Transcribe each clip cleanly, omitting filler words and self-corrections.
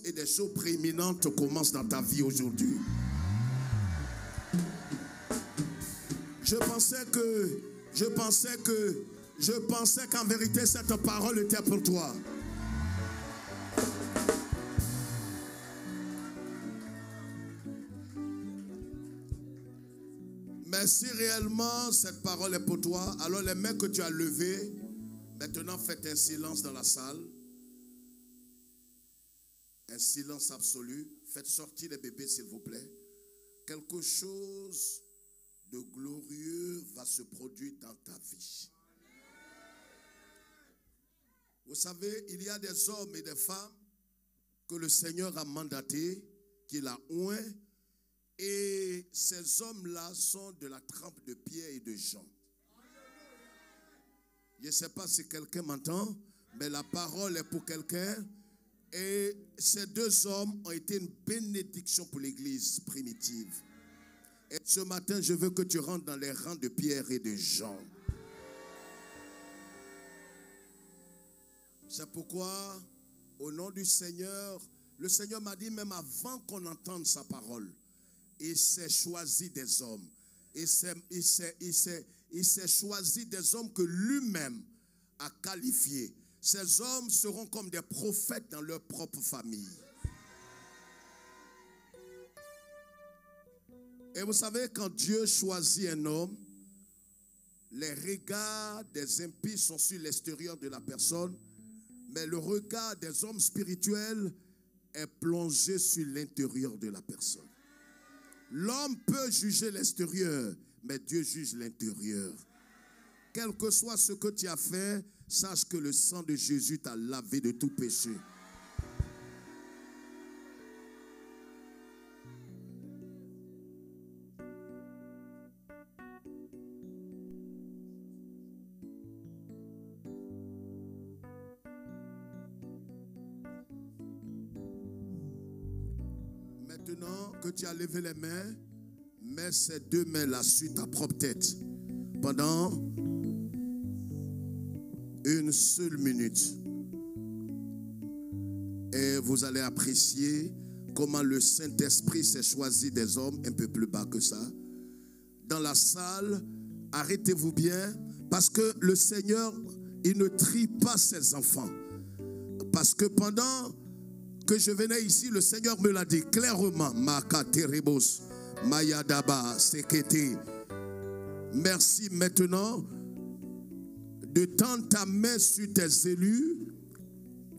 Et des choses prééminentes commencent dans ta vie aujourd'hui. Je pensais qu'en vérité cette parole était pour toi. Mais si réellement cette parole est pour toi, alors les mains que tu as levées, maintenant faites un silence dans la salle. Un silence absolu. Faites sortir les bébés, s'il vous plaît. Quelque chose de glorieux va se produire dans ta vie. Vous savez, il y a des hommes et des femmes que le Seigneur a mandatés, qu'il a oints, et ces hommes-là sont de la trempe de Pierre et de Jean. Je ne sais pas si quelqu'un m'entend, mais la parole est pour quelqu'un. Et ces deux hommes ont été une bénédiction pour l'église primitive. Et ce matin, je veux que tu rentres dans les rangs de Pierre et de Jean. C'est pourquoi, au nom du Seigneur, le Seigneur m'a dit, même avant qu'on entende sa parole, il s'est choisi des hommes. Il s'est choisi des hommes que lui-même a qualifiés. Ces hommes seront comme des prophètes dans leur propre famille. Et vous savez, quand Dieu choisit un homme, les regards des impies sont sur l'extérieur de la personne, mais le regard des hommes spirituels est plongé sur l'intérieur de la personne. L'homme peut juger l'extérieur, mais Dieu juge l'intérieur. Quel que soit ce que tu as fait, sache que le sang de Jésus t'a lavé de tout péché. Maintenant que tu as levé les mains, mets ces deux mains-là sur ta propre tête pendant une seule minute. Et vous allez apprécier comment le Saint-Esprit s'est choisi des hommes un peu plus bas que ça. Dans la salle, arrêtez-vous bien, parce que le Seigneur, il ne trie pas ses enfants. Parce que pendant que je venais ici, le Seigneur me l'a dit clairement. Makaterebos, Mayadaba, Sekete. Merci maintenant de tendre ta main sur tes élus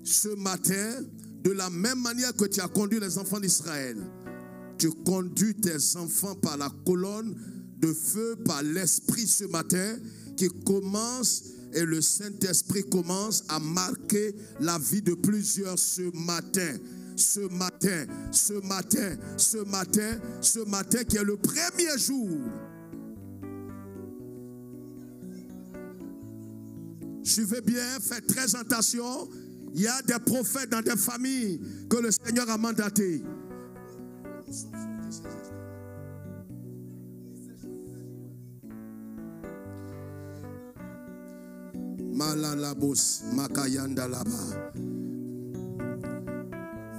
ce matin, de la même manière que tu as conduit les enfants d'Israël. Tu conduis tes enfants par la colonne de feu, par l'Esprit ce matin, qui commence, et le Saint-Esprit commence à marquer la vie de plusieurs ce matin. Ce matin, ce matin, ce matin, ce matin qui est le premier jour. Suivez bien, faites très attention. Il y a des prophètes dans des familles que le Seigneur a mandatés. Malalabos, Makayanda Laba.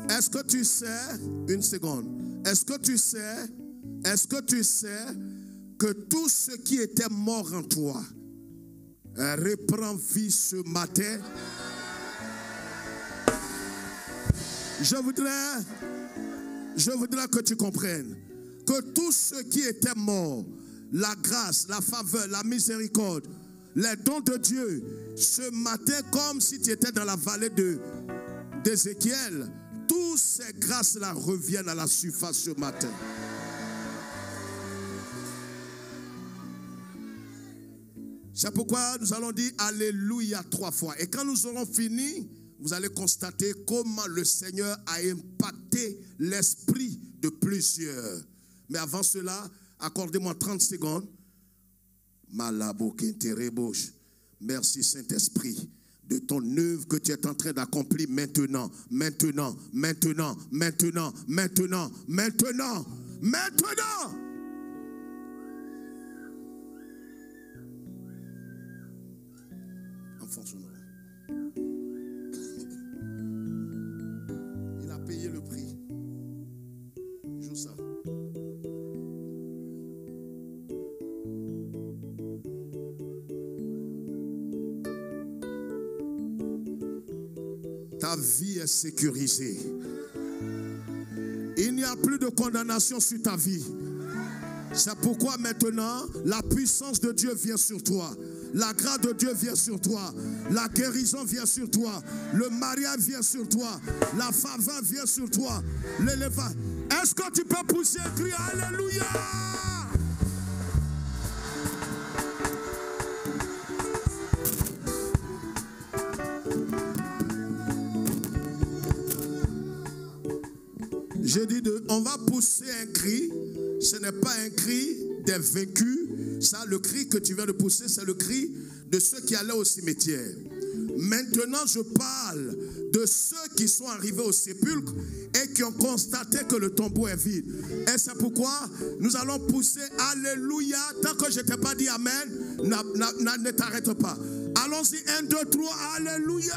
Est-ce que tu sais, une seconde, est-ce que tu sais que tout ce qui était mort en toi reprend vie ce matin? Je voudrais que tu comprennes que tout ce qui était mort, la grâce, la faveur, la miséricorde, les dons de Dieu, ce matin, comme si tu étais dans la vallée d'Ézéchiel, toutes ces grâces-là reviennent à la surface ce matin. C'est pourquoi nous allons dire Alléluia 3 fois. Et quand nous aurons fini, vous allez constater comment le Seigneur a impacté l'esprit de plusieurs. Mais avant cela, accordez-moi 30 secondes. Merci Saint-Esprit de ton œuvre que tu es en train d'accomplir maintenant, maintenant, maintenant, maintenant, maintenant, maintenant, maintenant. Enfonce son oreille. Il a Ta vie est sécurisée. Il n'y a plus de condamnation sur ta vie. C'est pourquoi maintenant, la puissance de Dieu vient sur toi. La grâce de Dieu vient sur toi. La guérison vient sur toi. Le mariage vient sur toi. La faveur vient sur toi. L'élevage. Est-ce que tu peux pousser un cri Alléluia? J'ai dit, on va pousser un cri. Ce n'est pas un cri des vaincus. Ça, le cri que tu viens de pousser, c'est le cri de ceux qui allaient au cimetière. Maintenant, je parle de ceux qui sont arrivés au sépulcre et qui ont constaté que le tombeau est vide. Et c'est pourquoi nous allons pousser Alléluia. Tant que je ne t'ai pas dit Amen, ne t'arrête pas. Allons-y, 1, 2, 3, Alléluia.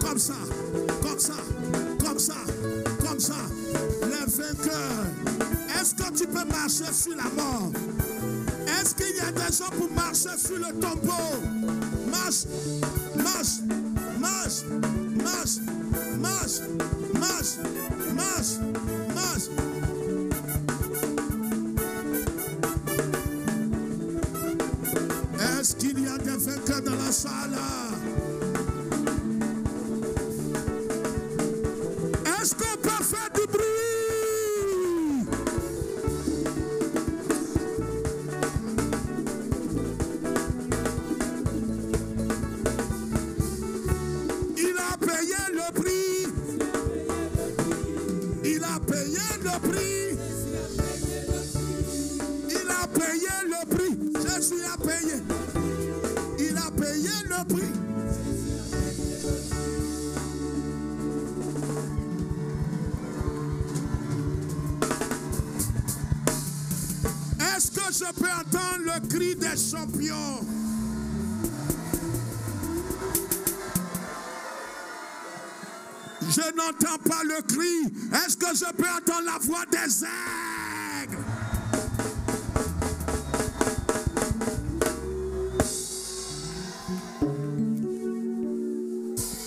Comme ça, comme ça, comme ça, comme ça. Les vainqueurs. Est-ce que tu peux marcher sur la mort? Est-ce qu'il y a des gens pour marcher sur le tombeau? Marche, marche, marche, marche, marche, marche, marche, marche. Est-ce qu'il y a des vainqueurs dans la salle? Est-ce qu'on peut faire du bruit? Il a payé le prix. Il a payé le prix. Il a payé le prix. Jésus a payé. Il a payé le prix. je peux entendre le cri des champions? Je n'entends pas le cri. Est-ce que je peux entendre la voix des aigles?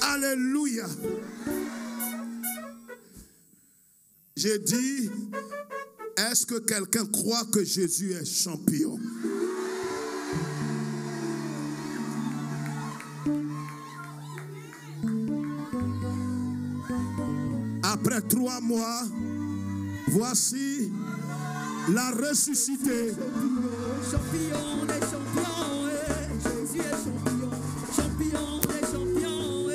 Alléluia. J'ai dit, est-ce que quelqu'un croit que Jésus est champion? Après 3 mois, voici la ressuscité. Champion des champions, Jésus est champion, champion des champions,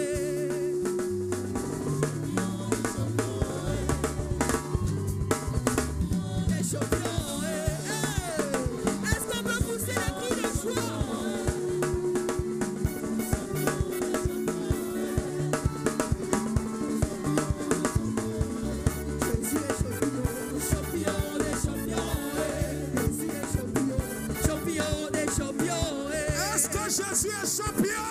des champions, est-ce qu'on peut pousser les cris de joie? Jésus est champion.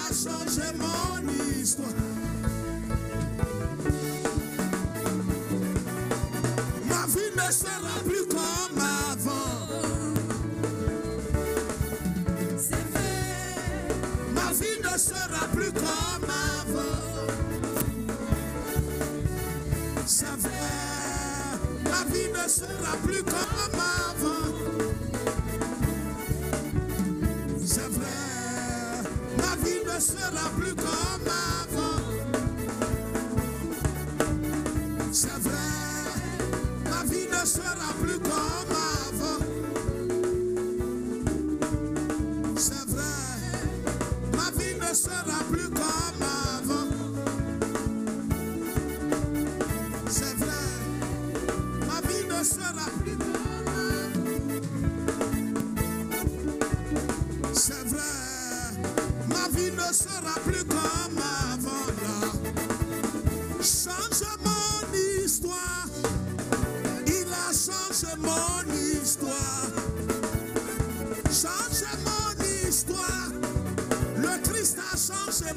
Changé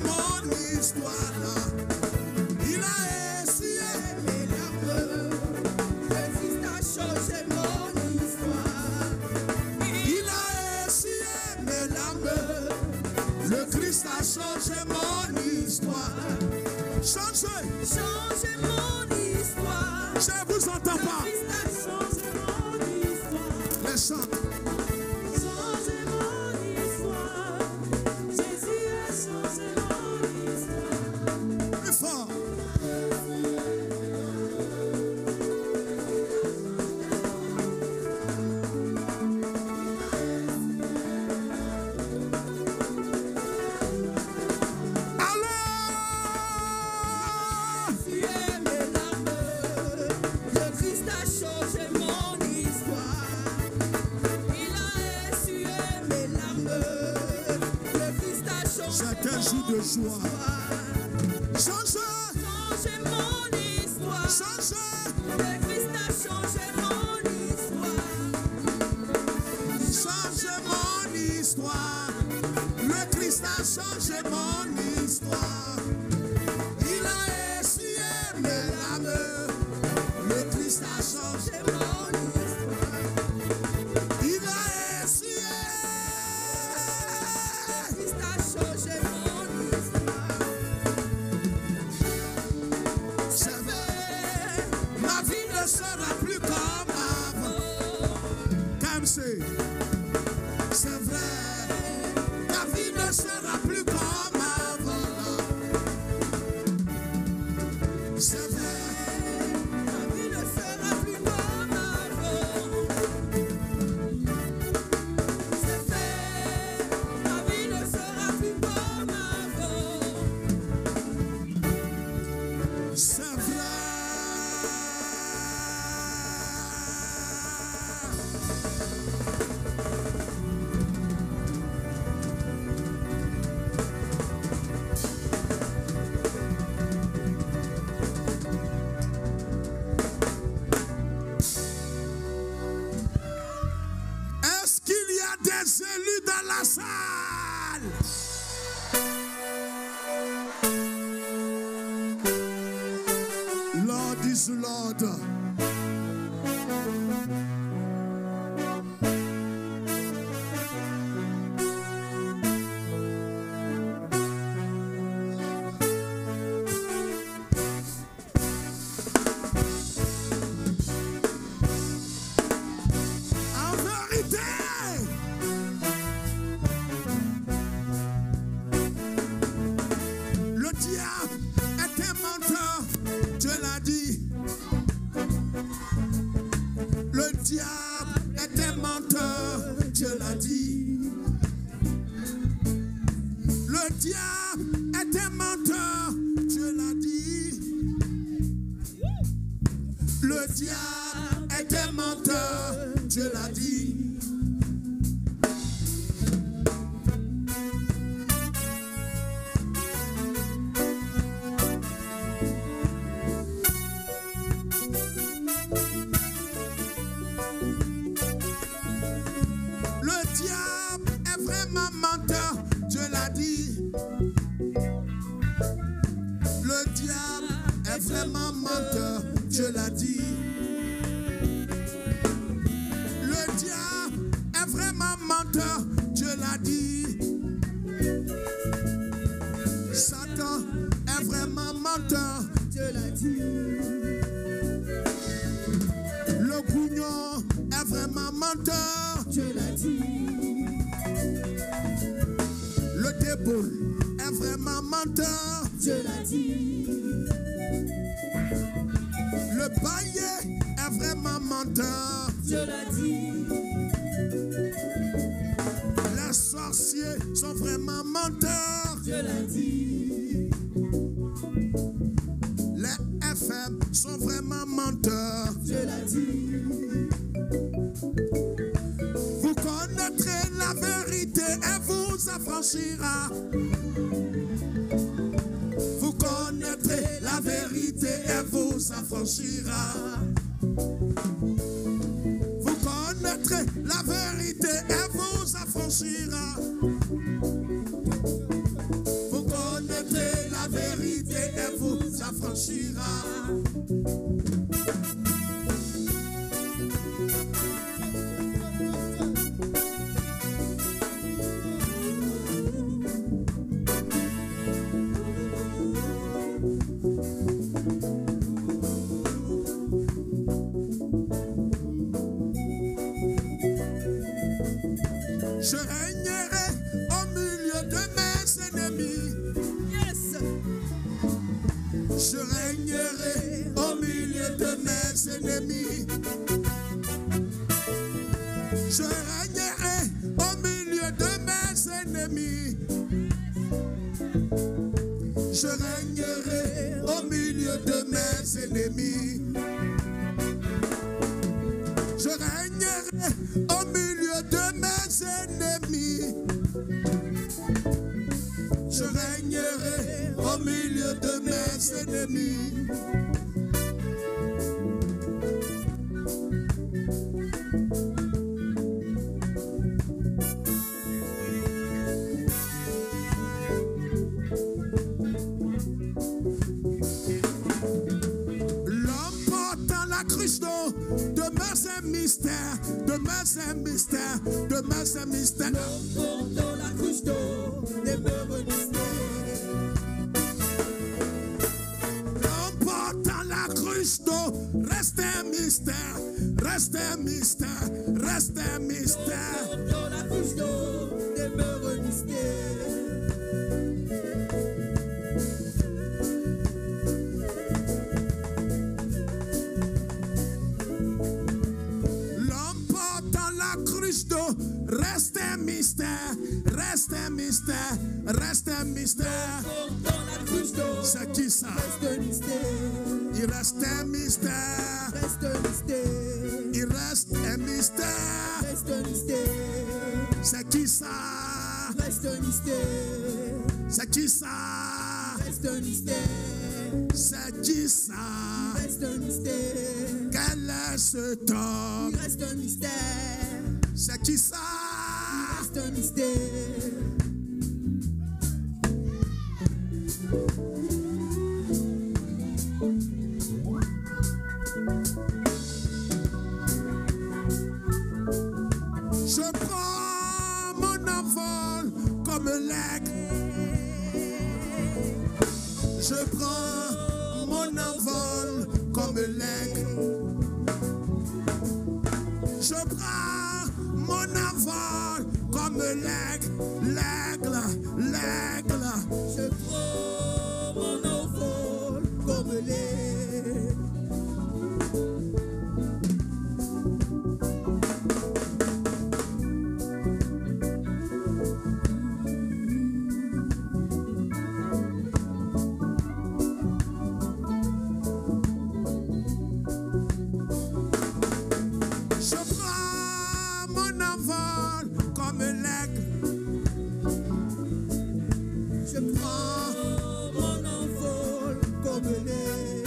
mon histoire. de joie. Change. Changez mon histoire. Change. Le Christ a changé mon histoire. Change mon histoire. Le Christ a changé mon histoire. Il a essuyé mes larmes. Le Christ a changé mon histoire. Il a essuyé. Le Christ a changé mon histoire. C'est vrai, ma vie ne sera plus comme avant. Comme c'est vrai, ma vie ne sera plus comme avant. C'est vrai, Ma vie ne sera plus comme avant. C'est fait, ma vie ne sera plus comme avant. c'est vrai. Est-ce qu'il y a des élus dans la salle? Lord is Lord. En vérité, le diable est un menteur, Dieu l'a dit. Le diable est un menteur, Dieu l'a dit. Le diable est un menteur, Dieu l'a dit. Le diable est un menteur, Dieu l'a dit. Le diable est vraiment menteur, Dieu l'a dit. Le diable est vraiment menteur, Dieu l'a dit. Le diable est vraiment menteur, Dieu l'a dit. Satan est vraiment menteur, Dieu l'a dit. le grognon est vraiment menteur, Dieu l'a dit. le déboule est vraiment menteur, Dieu l'a dit. le baillet est vraiment menteur, Dieu l'a dit. les sorciers sont vraiment menteurs, Dieu l'a dit. les FM sont vraiment menteurs. Dieu l'a dit. Vous connaîtrez la vérité et vous affranchira. Vous connaîtrez la vérité et vous affranchira. Vous connaîtrez la vérité et vous affranchira. Vous connaîtrez la vérité et vous affranchira. Je régnerai au milieu de mes ennemis. Yes. Je régnerai au milieu de mes ennemis. Je régnerai au milieu de mes ennemis. Je régnerai au milieu de mes ennemis. Je régnerai au milieu de mes ennemis. Je régnerai ennemis. L'homme portant la cruche d'eau, demeure un mystère, demeure un mystère, demeure un mystère. L'homme portant la cruche d'eau, demeure un mystère. L'homme portant la cruche d'eau, reste un mystère, reste un mystère, reste un mystère. L'homme portant la cruche d'eau, demeure un mystère. L'homme portant la cruche d'eau, reste un mystère, reste un mystère, reste un mystère. Portant la cruche d'eau, C'est qui ça? reste un mystère. Il reste un mystère, Reste un mystère. il reste un mystère. Reste un mystère. C'est qui ça? Reste un mystère. C'est qui ça? Reste un mystère. C'est qui ça? Reste un mystère. Quel est ce temps? Il reste un mystère. C'est qui ça? Reste un mystère. Je prends mon envol comme l'aigle. Je prends mon envol comme l'aigle. Je prends mon envol comme l'aigle, l'aigle, l'aigle. Je prends mon envol comme l'air. Je prends mon envol comme l'aigle. Je prends mon envol comme l'air.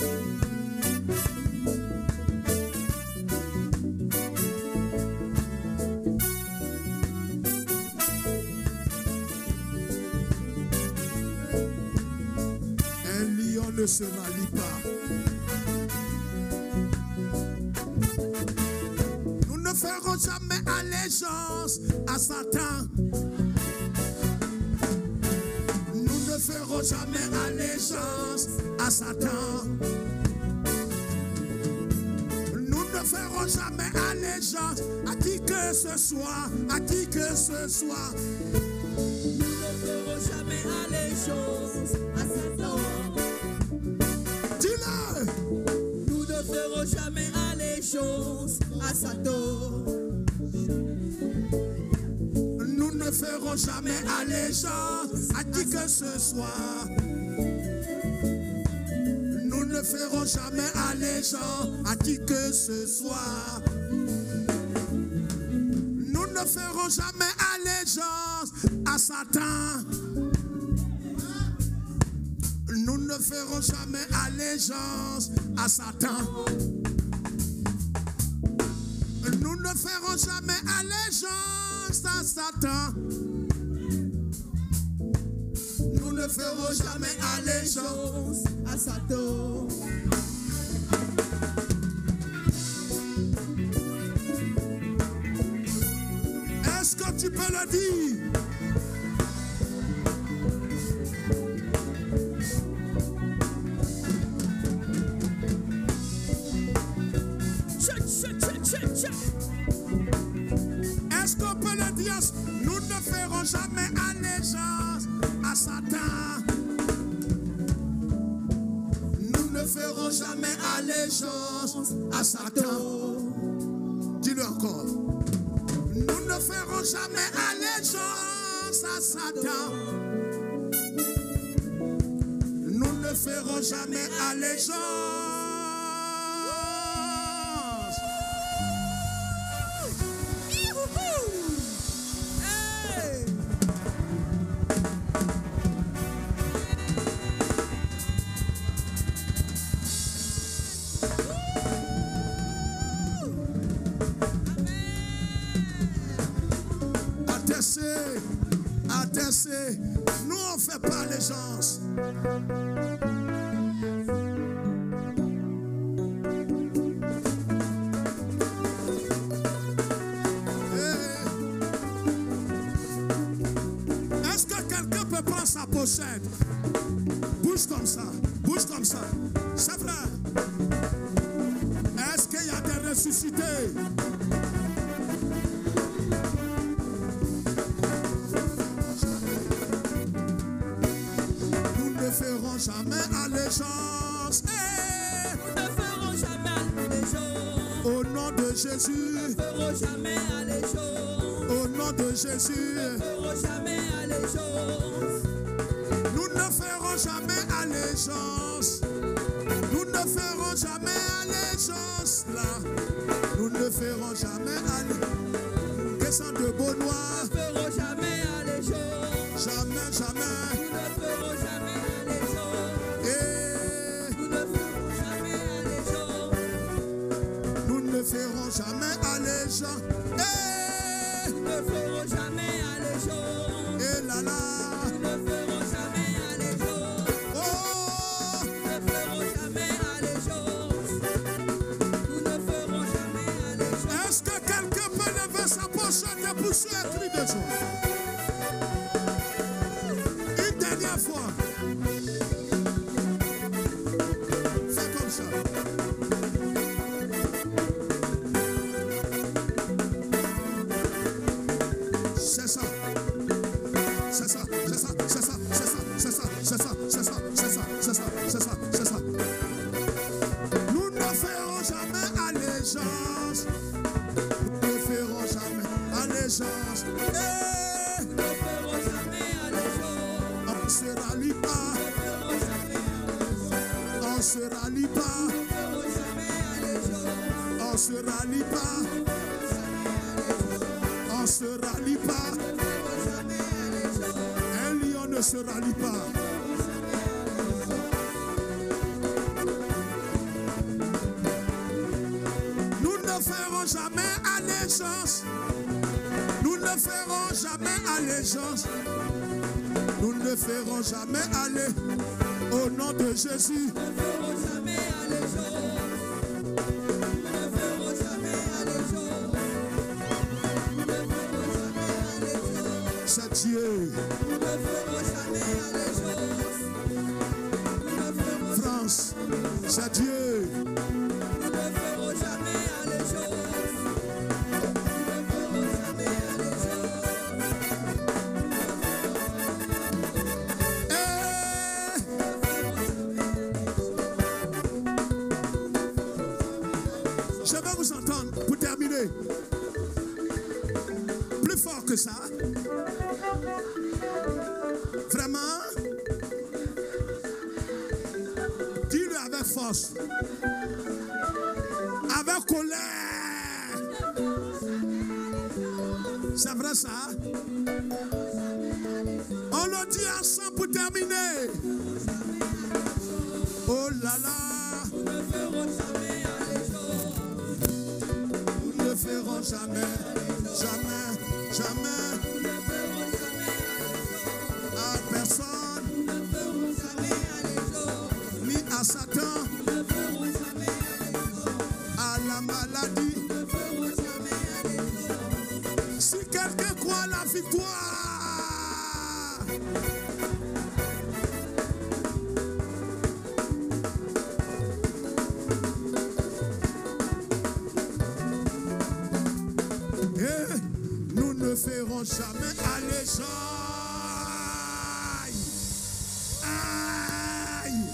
Un lion ne se rallie pas. Nous ne ferons jamais allégeance à Satan. Nous ne ferons jamais allégeance à Satan. Nous ne ferons jamais allégeance à qui que ce soit, à qui que ce soit. Nous ne ferons jamais allégeance à Satan. Dis-le! Nous ne ferons jamais allégeance à Satan. Nous ne ferons jamais allégeance à qui que ce soit. Nous ne ferons jamais allégeance à qui que ce soit. Nous ne ferons jamais allégeance à Satan. Nous ne ferons jamais allégeance à Satan. Nous ne ferons jamais allégeance à Satan. Nous ne ferons jamais allégeance. À Satan. Est-ce que tu peux le dire? Est-ce qu'on peut le dire? Nous ne ferons jamais allégeance à Satan. Nous ne ferons jamais allégeance à Satan. Dis-le encore. Nous ne ferons jamais allégeance à Satan. Nous ne ferons jamais allégeance. Hey! Attestez. Nous, on ne fait pas allégeance. Est-ce que quelqu'un peut prendre sa pochette? Bouge comme ça. Bouge comme ça. C'est vrai. Est-ce qu'il y a des ressuscités? Nous ne ferons jamais allégeance. Nous ne ferons jamais allégeance. Au nom de Jésus. Nous ne ferons jamais allégeance. Au nom de Jésus. Nous ne ferons jamais allégeance. Nous ne ferons jamais allégeance. Nous ne ferons jamais allégeance là. Nous ne ferons jamais allégeance. Descends de Beaunois. Nous ne ferons jamais allégeance. Jamais, jamais. Nous ne ferons jamais allégeance. Et Nous ne ferons jamais allégeance. nous ne ferons jamais allégeance. Nous ne ferons jamais allégeance. Et là là. Nous ne ferons jamais allégeance. Oh. Nous ne ferons jamais allégeance. Nous ne ferons jamais allégeance. Est-ce que quelqu'un peut lever sa pochette et pousser un cri de joie? Une dernière fois. Fais comme ça. C'est ça. C'est ça. C'est ça. C'est ça. C'est ça. C'est ça. C'est ça. C'est ça. C'est ça. C'est ça. C'est ça. C'est ça. Nous ne ferons jamais allégeance. Nous ne ferons jamais allégeance. Nous ne ferons jamais allégeance. On se rallie pas. Nous ne ferons jamais allégeance. On se rallie pas. Nous ne ferons jamais allégeance. On se rallie pas. On se rallie pas. Nous ne ferons jamais allégeance. Un lion ne se rallie pas. Nous ne ferons jamais allégeance. Nous ne ferons jamais allégeance. Nous ne ferons jamais aller au nom de Jésus. Nous ne ferons jamais allégeance. Nous ne ferons jamais allégeance. Nous ne ferons jamais allégeance. C'est Dieu. Nous ne ferons jamais allégeance. Nous ne ferons France, c'est Dieu. Nous ne ferons jamais allégeance. Nous ne ferons jamais allégeance. Je vais vous entendre pour terminer. Plus fort que ça. Vraiment. Dis-le avec force. Avec colère. C'est vrai ça? On le dit ensemble pour terminer. Oh là là. Nous ne ferons jamais allégeance. Nous ne ferons jamais, jamais, jamais Nous ne ferons jamais allégeance. à personne, Nous ne ferons jamais allégeance. ni à Satan, Nous ne ferons jamais allégeance. à la maladie. Nous ne ferons jamais allégeance. Si quelqu'un croit à la victoire, et nous ne ferons jamais allégeance. Aïe.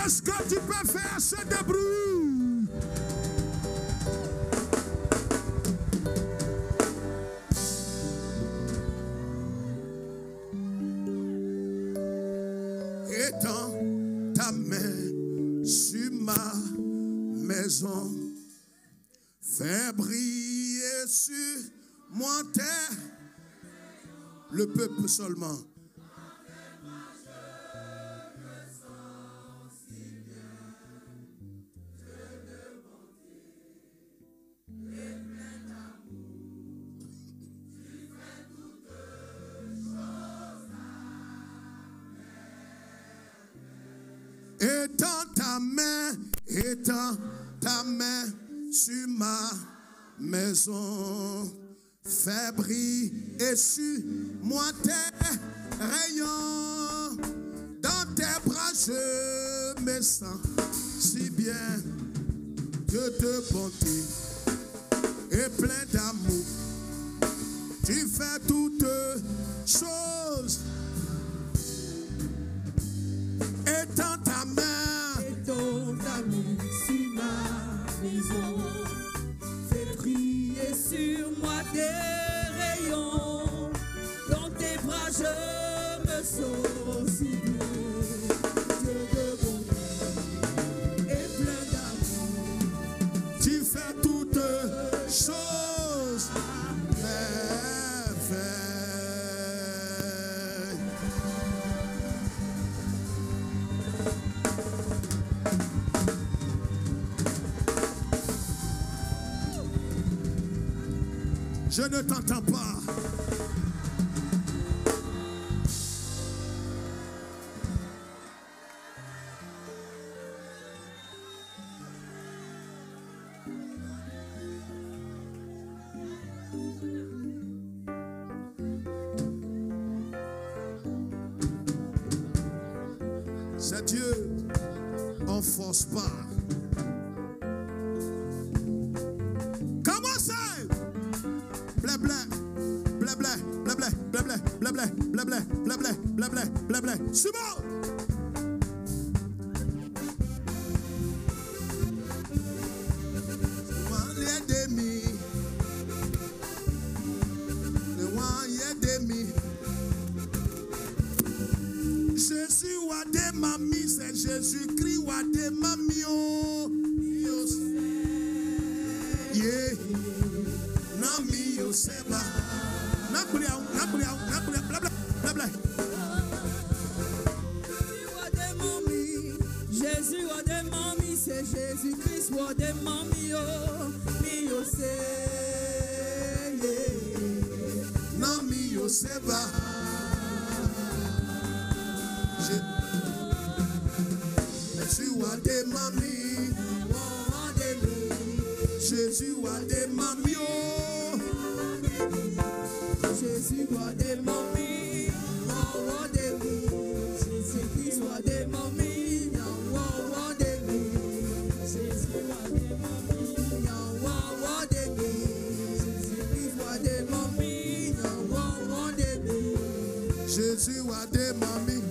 Est-ce que tu peux faire ce débrouille? Étends ta main sur ma maison, fais briller sur moi terre, le peuple seulement. étends ta main sur ma maison. Fais briller sur moi tes rayons. Dans tes bras je me sens si bien, que de bonté et plein d'amour. Tu fais toutes choses. Étends ta main. Étends ta main sur ma maison. Fais briller sur moi tes rayons. Dans tes bras je me sens si bien. Dieu de bonté et plein d'amour. Tu fais toutes choses. Merveille. Je ne t'entends pas. C'est Dieu, on ne force pas. Comment ça? Blé, blé, blé, blé, blé, blé, blé, blé, blé, blé, blé, blé, blé, blé, blé, blé, blé. C'est bon. Jésus wa de mami, c'est Jésus-Christ wa de mami oh. Yeah. Nami yo seba. Nakulia, bla bla bla bla. Jésus wa de mami, c'est Jésus-Christ wa de mami oh. Mi yo se. Nami yo seba. Jésus wa de mami. Jésus wa de mami oh. Jésus wa de mami. Jésus Christ wa de mami. Jésus wa de mami. Jésus Christ wa de mami. Jésus wa de mami.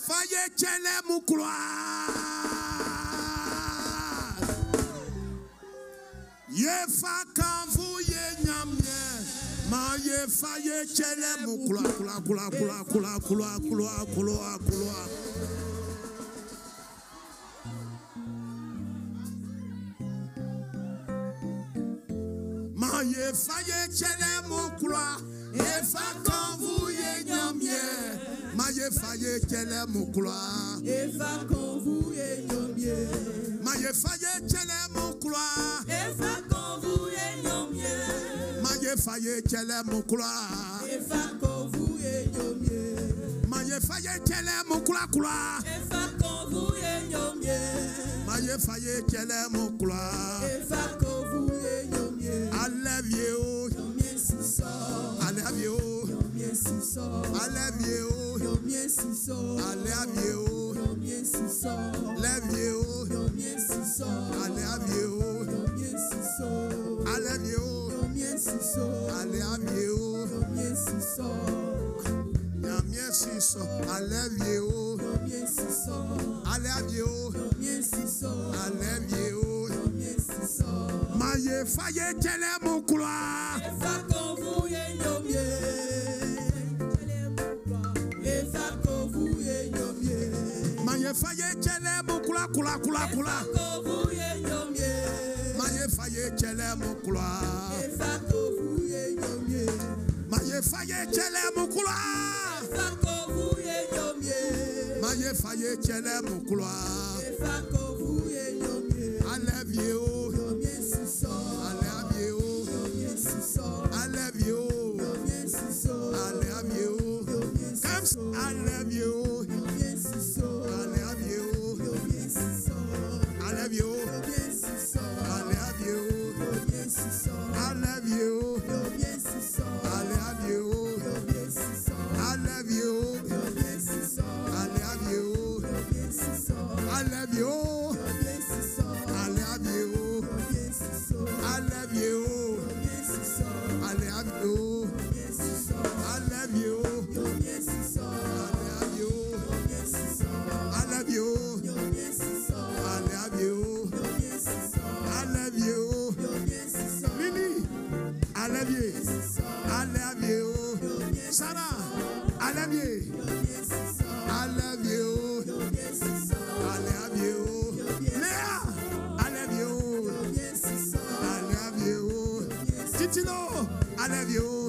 Faye chele mukwa. Ye fa kanvu ye nyamye. Ma ye faye chele mukwa. Kula. Ma ye faye chele mukwa. Ye fa kanvu ye nyamye. Maye faye chele mukwa. Eva quand vous et nyomie. Maye faye chele mukwa. Eva quand vous et nyomie. Maye faye chele mukwa. Eva quand vous et nyomie. Maye faye chele mukwa. Eva quand vous et nyomie. Maye faye chele mukwa. Eva quand vous et nyomie. I love you. Nyomie si so. I love you. Nyomie si so. I love you. Nyomie si so. I love you. Nyomie si so. Love you. Nyomie si so. I love you. Nyomie si so. I love you. Nyomie si so. I love you. Nyomie si so. Nyamye siso. I love you. Nyomie si so. I love you. Nyomie si so. I love you. Nyomie si so. Maye faye chele mukwa. Eva quand vous et nyomie. Eva quand vous et nyomie. Maye faye chele mukwa. Eva quand vous et nyomie. Maye faye chele mukwa. Eva quand vous et nyomie. Maye Maye faye chele mukula. Maye faye chele mukula. I love you. I love you. I love you. I love you. I love you. I love you.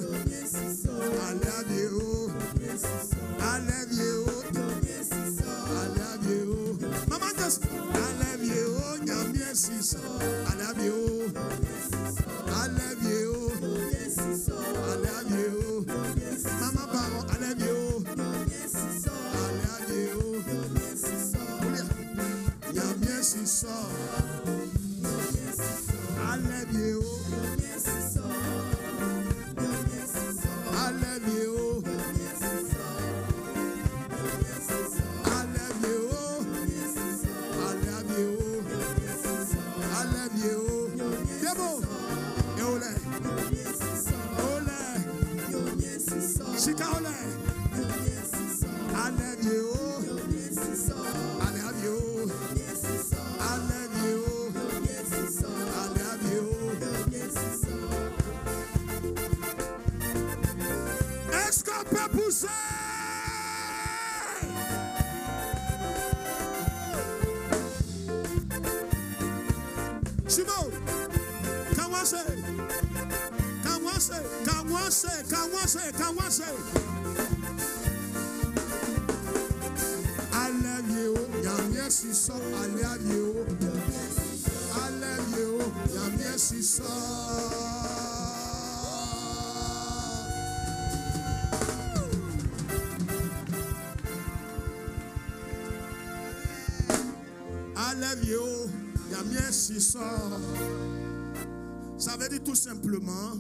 Ça veut dire tout simplement,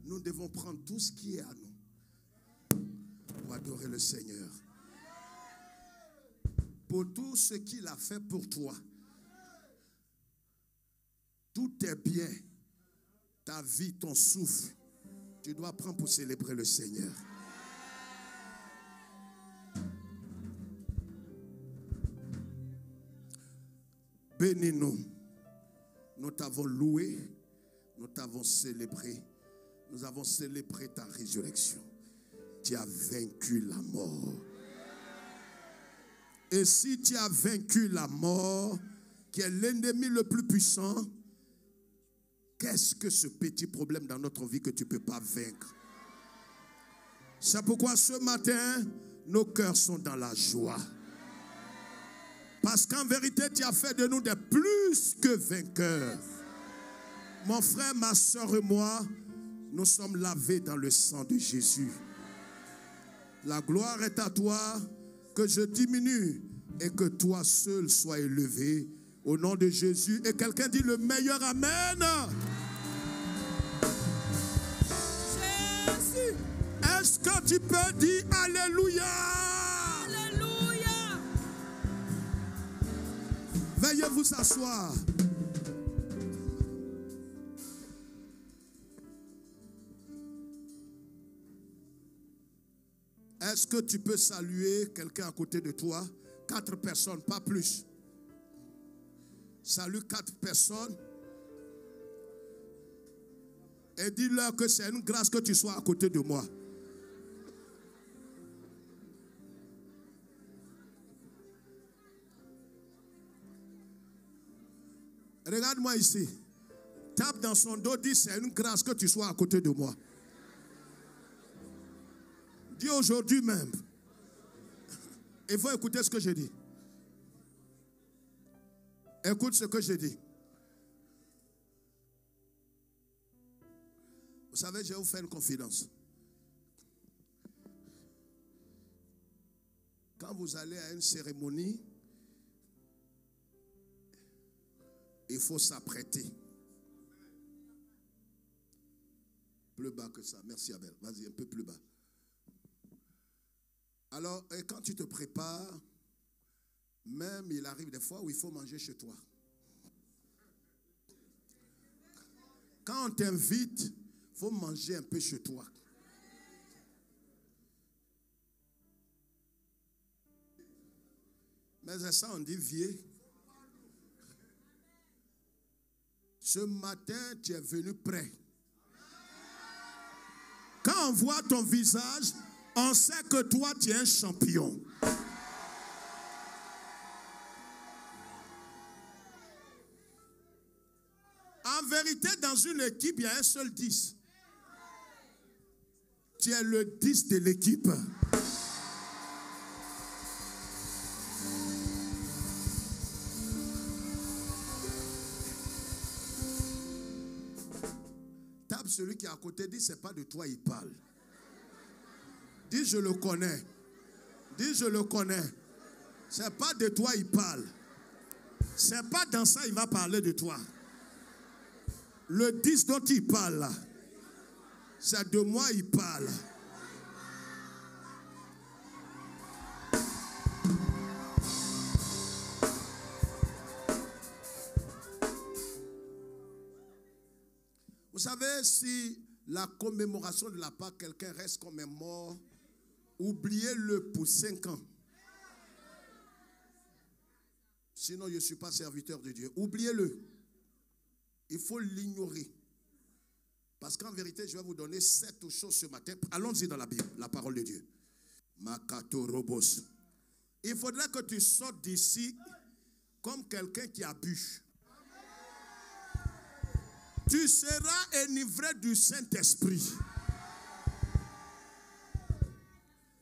nous devons prendre tout ce qui est à nous pour adorer le Seigneur. Pour tout ce qu'il a fait pour toi. Tout est bien. Ta vie, ton souffle, tu dois prendre pour célébrer le Seigneur. Bénis-nous. Nous t'avons loué, nous t'avons célébré. Nous avons célébré ta résurrection. Tu as vaincu la mort. Et si tu as vaincu la mort, qui est l'ennemi le plus puissant, qu'est-ce que ce petit problème dans notre vie que tu ne peux pas vaincre? C'est pourquoi ce matin, nos cœurs sont dans la joie. Parce qu'en vérité, tu as fait de nous des plus que vainqueurs. Mon frère, ma soeur et moi, nous sommes lavés dans le sang de Jésus. La gloire est à toi, que je diminue et que toi seul sois élevé. Au nom de Jésus. Et quelqu'un dit le meilleur amen. Jésus. Est-ce que tu peux dire alléluia? Alléluia. Veuillez vous asseoir. Est-ce que tu peux saluer quelqu'un à côté de toi? 4 personnes, pas plus. Salue 4 personnes. Et dis-leur que c'est une grâce que tu sois à côté de moi. Regarde-moi ici. Tape dans son dos, dis c'est une grâce que tu sois à côté de moi. Dis aujourd'hui même. Il faut écouter ce que je dis. Écoute ce que je dis. Vous savez, je vais vous faire une confidence. Quand vous allez à une cérémonie, il faut s'apprêter. Plus bas que ça. Merci Abel. Vas-y, un peu plus bas. Alors, et quand tu te prépares, même il arrive des fois où il faut manger chez toi. Quand on t'invite, il faut manger un peu chez toi. Mais c'est ça, on dit vieux. Ce matin, tu es venu prêt. Quand on voit ton visage, on sait que toi, tu es un champion. En vérité, dans une équipe, il y a un seul 10. Tu es le 10 de l'équipe. Tape celui qui est à côté, dit c'est pas de toi il parle. Dis je le connais. Dis je le connais. C'est pas de toi il parle. C'est pas dans ça il va parler de toi. Le 10 dont il parle là, c'est de moi il parle. Vous savez, si la commémoration de la Pâque, quelqu'un reste comme un mort, oubliez-le pour 5 ans. Sinon, je ne suis pas serviteur de Dieu. Oubliez-le. Il faut l'ignorer. Parce qu'en vérité, je vais vous donner 7 choses ce matin. Allons-y dans la Bible, la parole de Dieu. Makato Robos. Il faudrait que tu sortes d'ici comme quelqu'un qui a bu. Tu seras enivré du Saint-Esprit.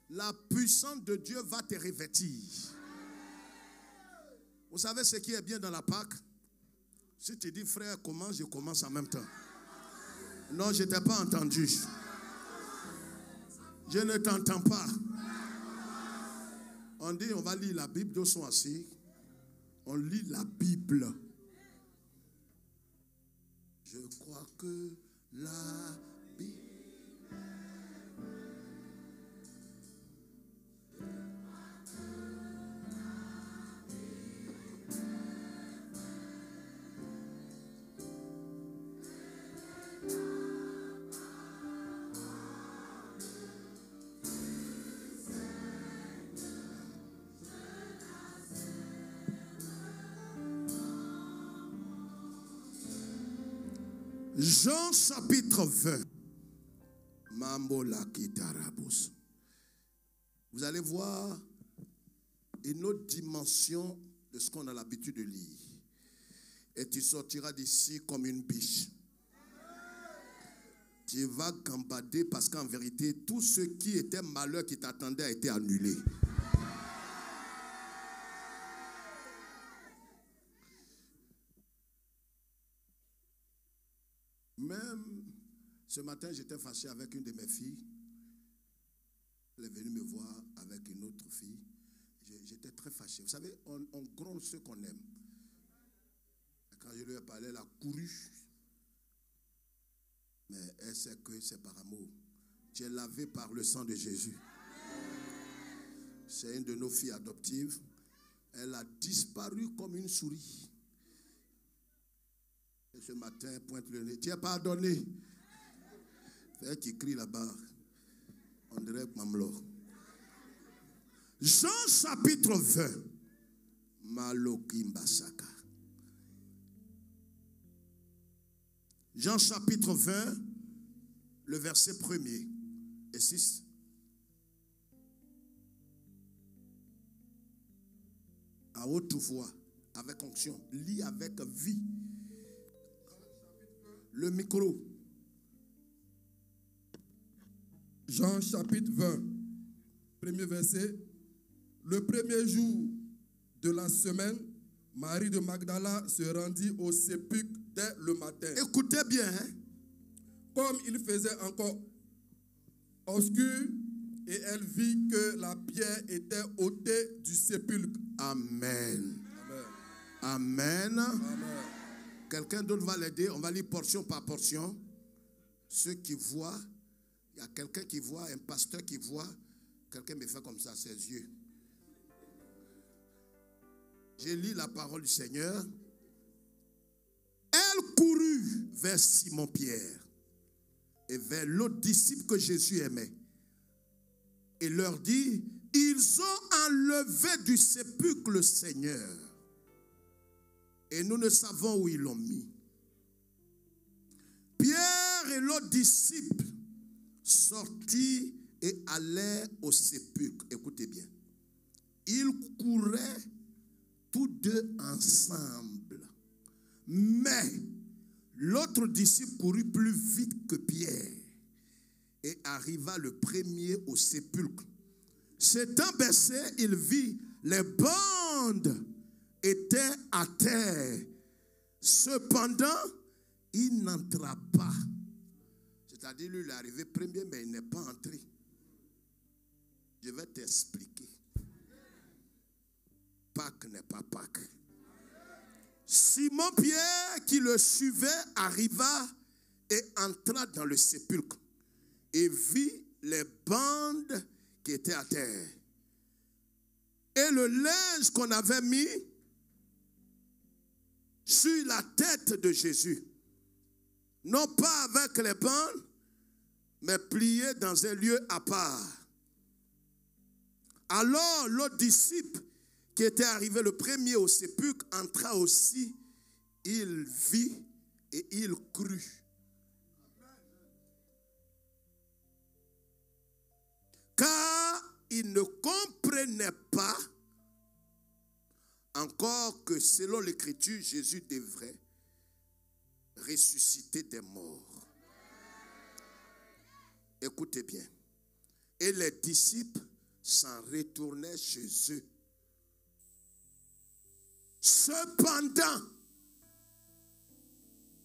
La puissance de Dieu va te revêtir. Vous savez ce qui est bien dans la Pâque? Si tu dis frère, comment je commence en même temps? Non, je ne t'ai pas entendu. Je ne t'entends pas. On dit on va lire la Bible, deux sont assis. On lit la Bible. Je crois que la Bible. Jean chapitre 20. Mambola Kitarabos. Vous allez voir une autre dimension de ce qu'on a l'habitude de lire. Et tu sortiras d'ici comme une biche. Tu vas gambader parce qu'en vérité, tout ce qui était malheur qui t'attendait a été annulé. Même ce matin, j'étais fâché avec une de mes filles. Elle est venue me voir avec une autre fille. J'étais très fâché. Vous savez, on gronde ceux qu'on aime. Quand je lui ai parlé, elle a couru. Mais elle sait que c'est par amour. Tu es lavé par le sang de Jésus. C'est une de nos filles adoptives. Elle a disparu comme une souris. Et ce matin, pointe le nez. Tu es pardonné. C'est elle qui crie là-bas. On dirait Mamlo. Jean chapitre 20. Malokimbasaka. Jean chapitre 20, le verset 1er et 6. À haute voix, avec onction, lis avec vie. Le micro. Jean chapitre 20, premier verset. Le premier jour de la semaine, Marie de Magdala se rendit au sépulcre dès le matin. Écoutez bien. Hein? Comme il faisait encore obscur, et elle vit que la pierre était ôtée du sépulcre. Amen. Amen. Amen. Amen. Quelqu'un d'autre va l'aider. On va lire portion par portion. Ceux qui voient, il y a quelqu'un qui voit, un pasteur qui voit. Quelqu'un me fait comme ça, ses yeux. J'ai lu la parole du Seigneur. Elle courut vers Simon-Pierre et vers l'autre disciple que Jésus aimait. Et leur dit, ils ont enlevé du sépulcre le Seigneur. Et nous ne savons où ils l'ont mis. Pierre et l'autre disciple sortirent et allèrent au sépulcre. Écoutez bien. Ils couraient tous deux ensemble. Mais l'autre disciple courut plus vite que Pierre et arriva le premier au sépulcre. S'étant baissé, il vit les bandes étaient à terre. Cependant, il n'entra pas. C'est-à-dire, lui, il est arrivé premier, mais il n'est pas entré. Je vais t'expliquer. Pâques n'est pas Pâques. Simon-Pierre, qui le suivait, arriva et entra dans le sépulcre et vit les bandes qui étaient à terre et le linge qu'on avait mis sur la tête de Jésus, non pas avec les bandes, mais plié dans un lieu à part. Alors l'autre disciple qui était arrivé le premier au sépulcre entra aussi. Il vit et il crut. Car il ne comprenait pas encore que selon l'Écriture, Jésus devrait ressusciter des morts. Écoutez bien. Et les disciples s'en retournaient chez eux. Cependant,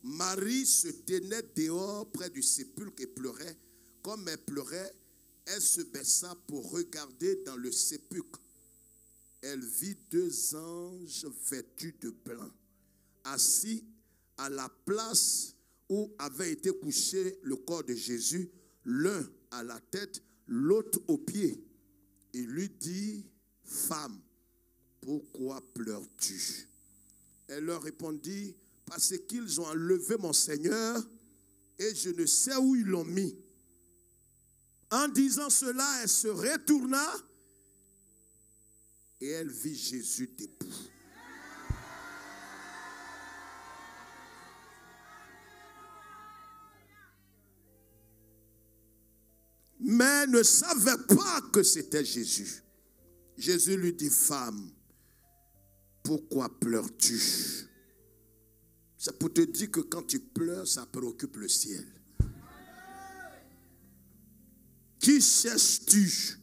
Marie se tenait dehors près du sépulcre et pleurait. Comme elle pleurait, elle se baissa pour regarder dans le sépulcre. Elle vit deux anges vêtus de blanc, assis à la place où avait été couché le corps de Jésus, l'un à la tête, l'autre aux pieds. Il lui dit, « Femme, pourquoi pleures-tu » Elle leur répondit, « Parce qu'ils ont enlevé mon Seigneur et je ne sais où ils l'ont mis. » En disant cela, elle se retourna et elle vit Jésus debout. Mais ne savait pas que c'était Jésus. Jésus lui dit, « Femme, pourquoi pleures-tu » C'est pour te dire que quand tu pleures, ça préoccupe le ciel. Qui cherches-tu?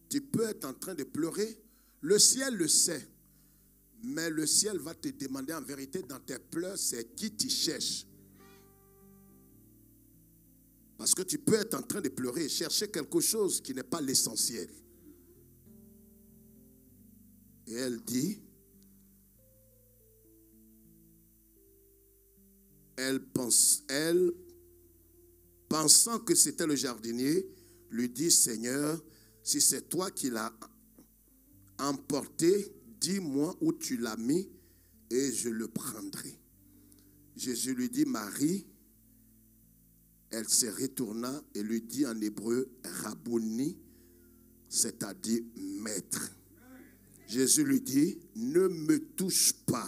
Tu peux être en train de pleurer. Le ciel le sait. Mais le ciel va te demander en vérité dans tes pleurs, c'est qui tu cherches. Parce que tu peux être en train de pleurer et chercher quelque chose qui n'est pas l'essentiel. Et elle dit, pensant que c'était le jardinier, lui dit, Seigneur, si c'est toi qui l'as emporté, dis-moi où tu l'as mis et je le prendrai. Jésus lui dit, Marie. Elle se retourna et lui dit en hébreu, Rabouni, c'est-à-dire maître. Jésus lui dit, ne me touche pas,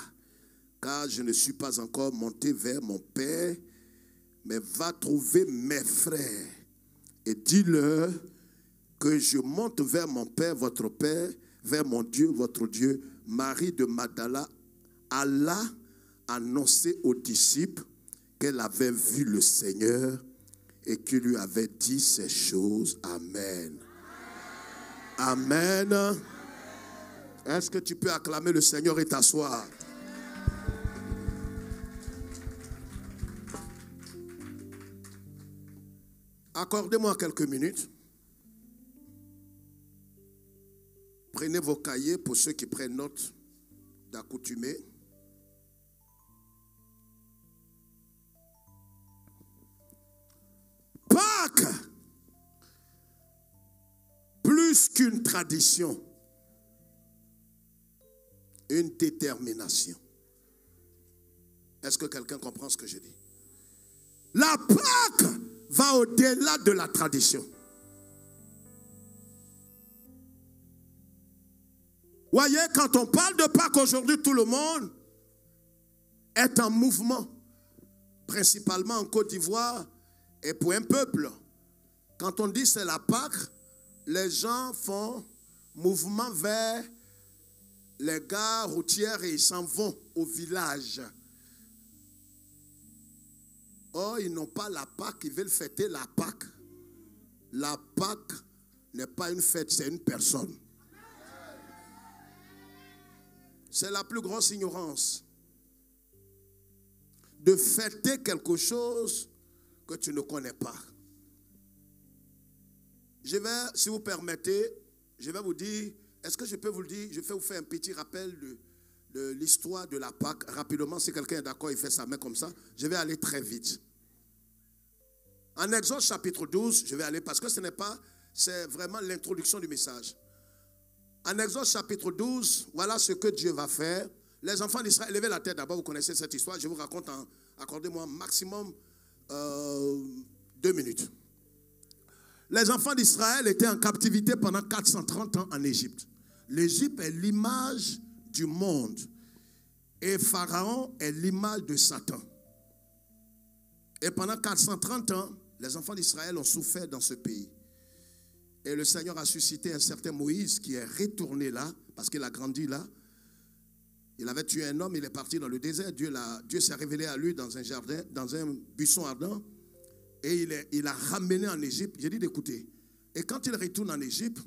car je ne suis pas encore monté vers mon Père, mais va trouver mes frères et dis-leur que je monte vers mon Père, votre Père, vers mon Dieu, votre Dieu. Marie de Magdala alla annoncer aux disciples qu'elle avait vu le Seigneur et qu'il lui avait dit ces choses. Amen. Amen. Est-ce que tu peux acclamer le Seigneur et t'asseoir? Accordez-moi quelques minutes. Prenez vos cahiers pour ceux qui prennent note d'accoutumés. Pâques, plus qu'une tradition, une détermination. Est-ce que quelqu'un comprend ce que je dis? La Pâques va au-delà de la tradition. Voyez, quand on parle de Pâques aujourd'hui, tout le monde est en mouvement, principalement en Côte d'Ivoire et pour un peuple. Quand on dit c'est la Pâques, les gens font mouvement vers les gares routières et ils s'en vont au village. Or, ils n'ont pas la Pâques, ils veulent fêter la Pâques. La Pâques n'est pas une fête, c'est une personne. C'est la plus grosse ignorance. De fêter quelque chose que tu ne connais pas. Je vais, si vous permettez, je vais vous dire, est-ce que je peux vous le dire, je vais vous faire un petit rappel de l'histoire de la Pâques. Rapidement, si quelqu'un est d'accord, il fait sa main comme ça. Je vais aller très vite. En Exode chapitre 12, je vais aller parce que ce n'est pas, c'est vraiment l'introduction du message. En Exode chapitre 12, voilà ce que Dieu va faire. Les enfants d'Israël, levez la tête d'abord, vous connaissez cette histoire. Je vous raconte accordez-moi maximum 2 minutes. Les enfants d'Israël étaient en captivité pendant 430 ans en Égypte. L'Égypte est l'image du monde. Et Pharaon est l'image de Satan. Et pendant 430 ans, les enfants d'Israël ont souffert dans ce pays. Et le Seigneur a suscité un certain Moïse qui est retourné là, parce qu'il a grandi là. Il avait tué un homme, il est parti dans le désert. Dieu s'est révélé à lui dans un jardin, dans un buisson ardent. Et il l'a ramené en Égypte. J'ai dit d'écouter. Et quand il retourne en Égypte,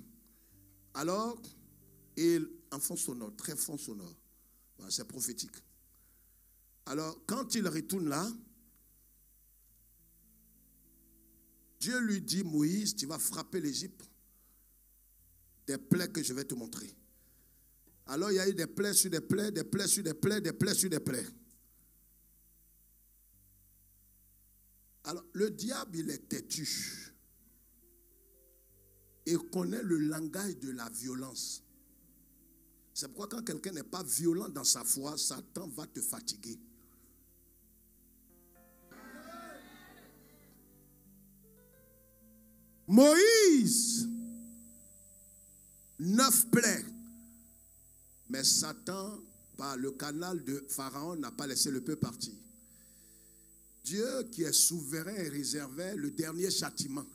alors, en fond sonore, très fond sonore. Voilà, c'est prophétique. Alors, quand il retourne là, Dieu lui dit, Moïse, tu vas frapper l'Égypte des plaies que je vais te montrer. Alors il y a eu des plaies sur des plaies, des plaies sur des plaies, des plaies sur des plaies. Alors le diable, il est têtu. Il connaît le langage de la violence. C'est pourquoi quand quelqu'un n'est pas violent dans sa foi, Satan va te fatiguer. Moïse, 9 plaies. Mais Satan, par le canal de Pharaon, n'a pas laissé le peuple partir. Dieu, qui est souverain et réservait le dernier châtiment.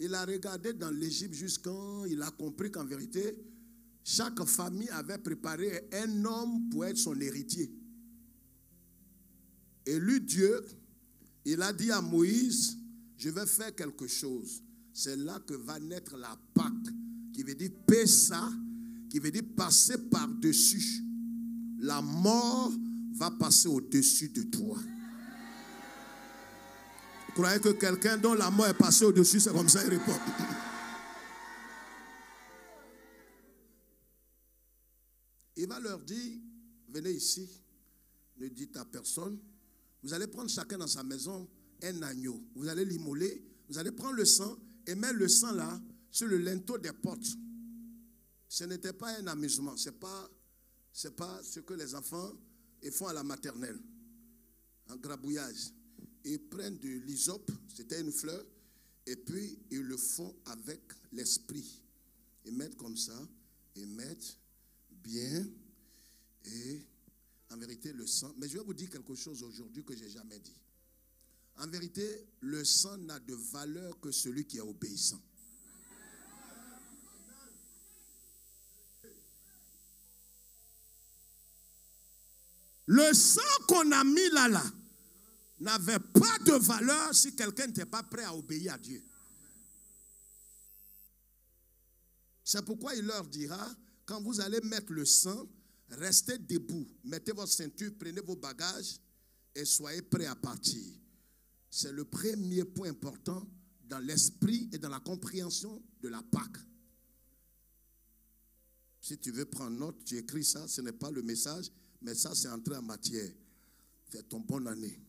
Il a regardé dans l'Égypte jusqu'à il a compris qu'en vérité, chaque famille avait préparé un homme pour être son héritier. Et lui, Dieu, il a dit à Moïse, je vais faire quelque chose. C'est là que va naître la Pâque, qui veut dire Pessa, qui veut dire passer par-dessus. La mort va passer au-dessus de toi. Vous croyez que quelqu'un dont la mort est passée au-dessus, c'est comme ça il répond? Il va leur dire, venez ici, ne dites à personne. Vous allez prendre chacun dans sa maison un agneau. Vous allez l'immoler, vous allez prendre le sang et mettre le sang là sur le linteau des portes. Ce n'était pas un amusement, c'est pas ce que les enfants font à la maternelle, un grabouillage. Ils prennent de l'hysope, c'était une fleur, et puis ils le font avec l'esprit. Ils mettent comme ça, ils mettent bien, et en vérité le sang. Mais je vais vous dire quelque chose aujourd'hui que je n'ai jamais dit. En vérité, le sang n'a de valeur que celui qui est obéissant. Le sang qu'on a mis là, n'avait pas de valeur si quelqu'un n'était pas prêt à obéir à Dieu. C'est pourquoi il leur dira, quand vous allez mettre le sang, restez debout, mettez votre ceinture, prenez vos bagages et soyez prêts à partir. C'est le premier point important dans l'esprit et dans la compréhension de la Pâque. Si tu veux prendre note, tu écris ça, ce n'est pas le message, mais ça c'est entré en matière. C'est ton bonne année.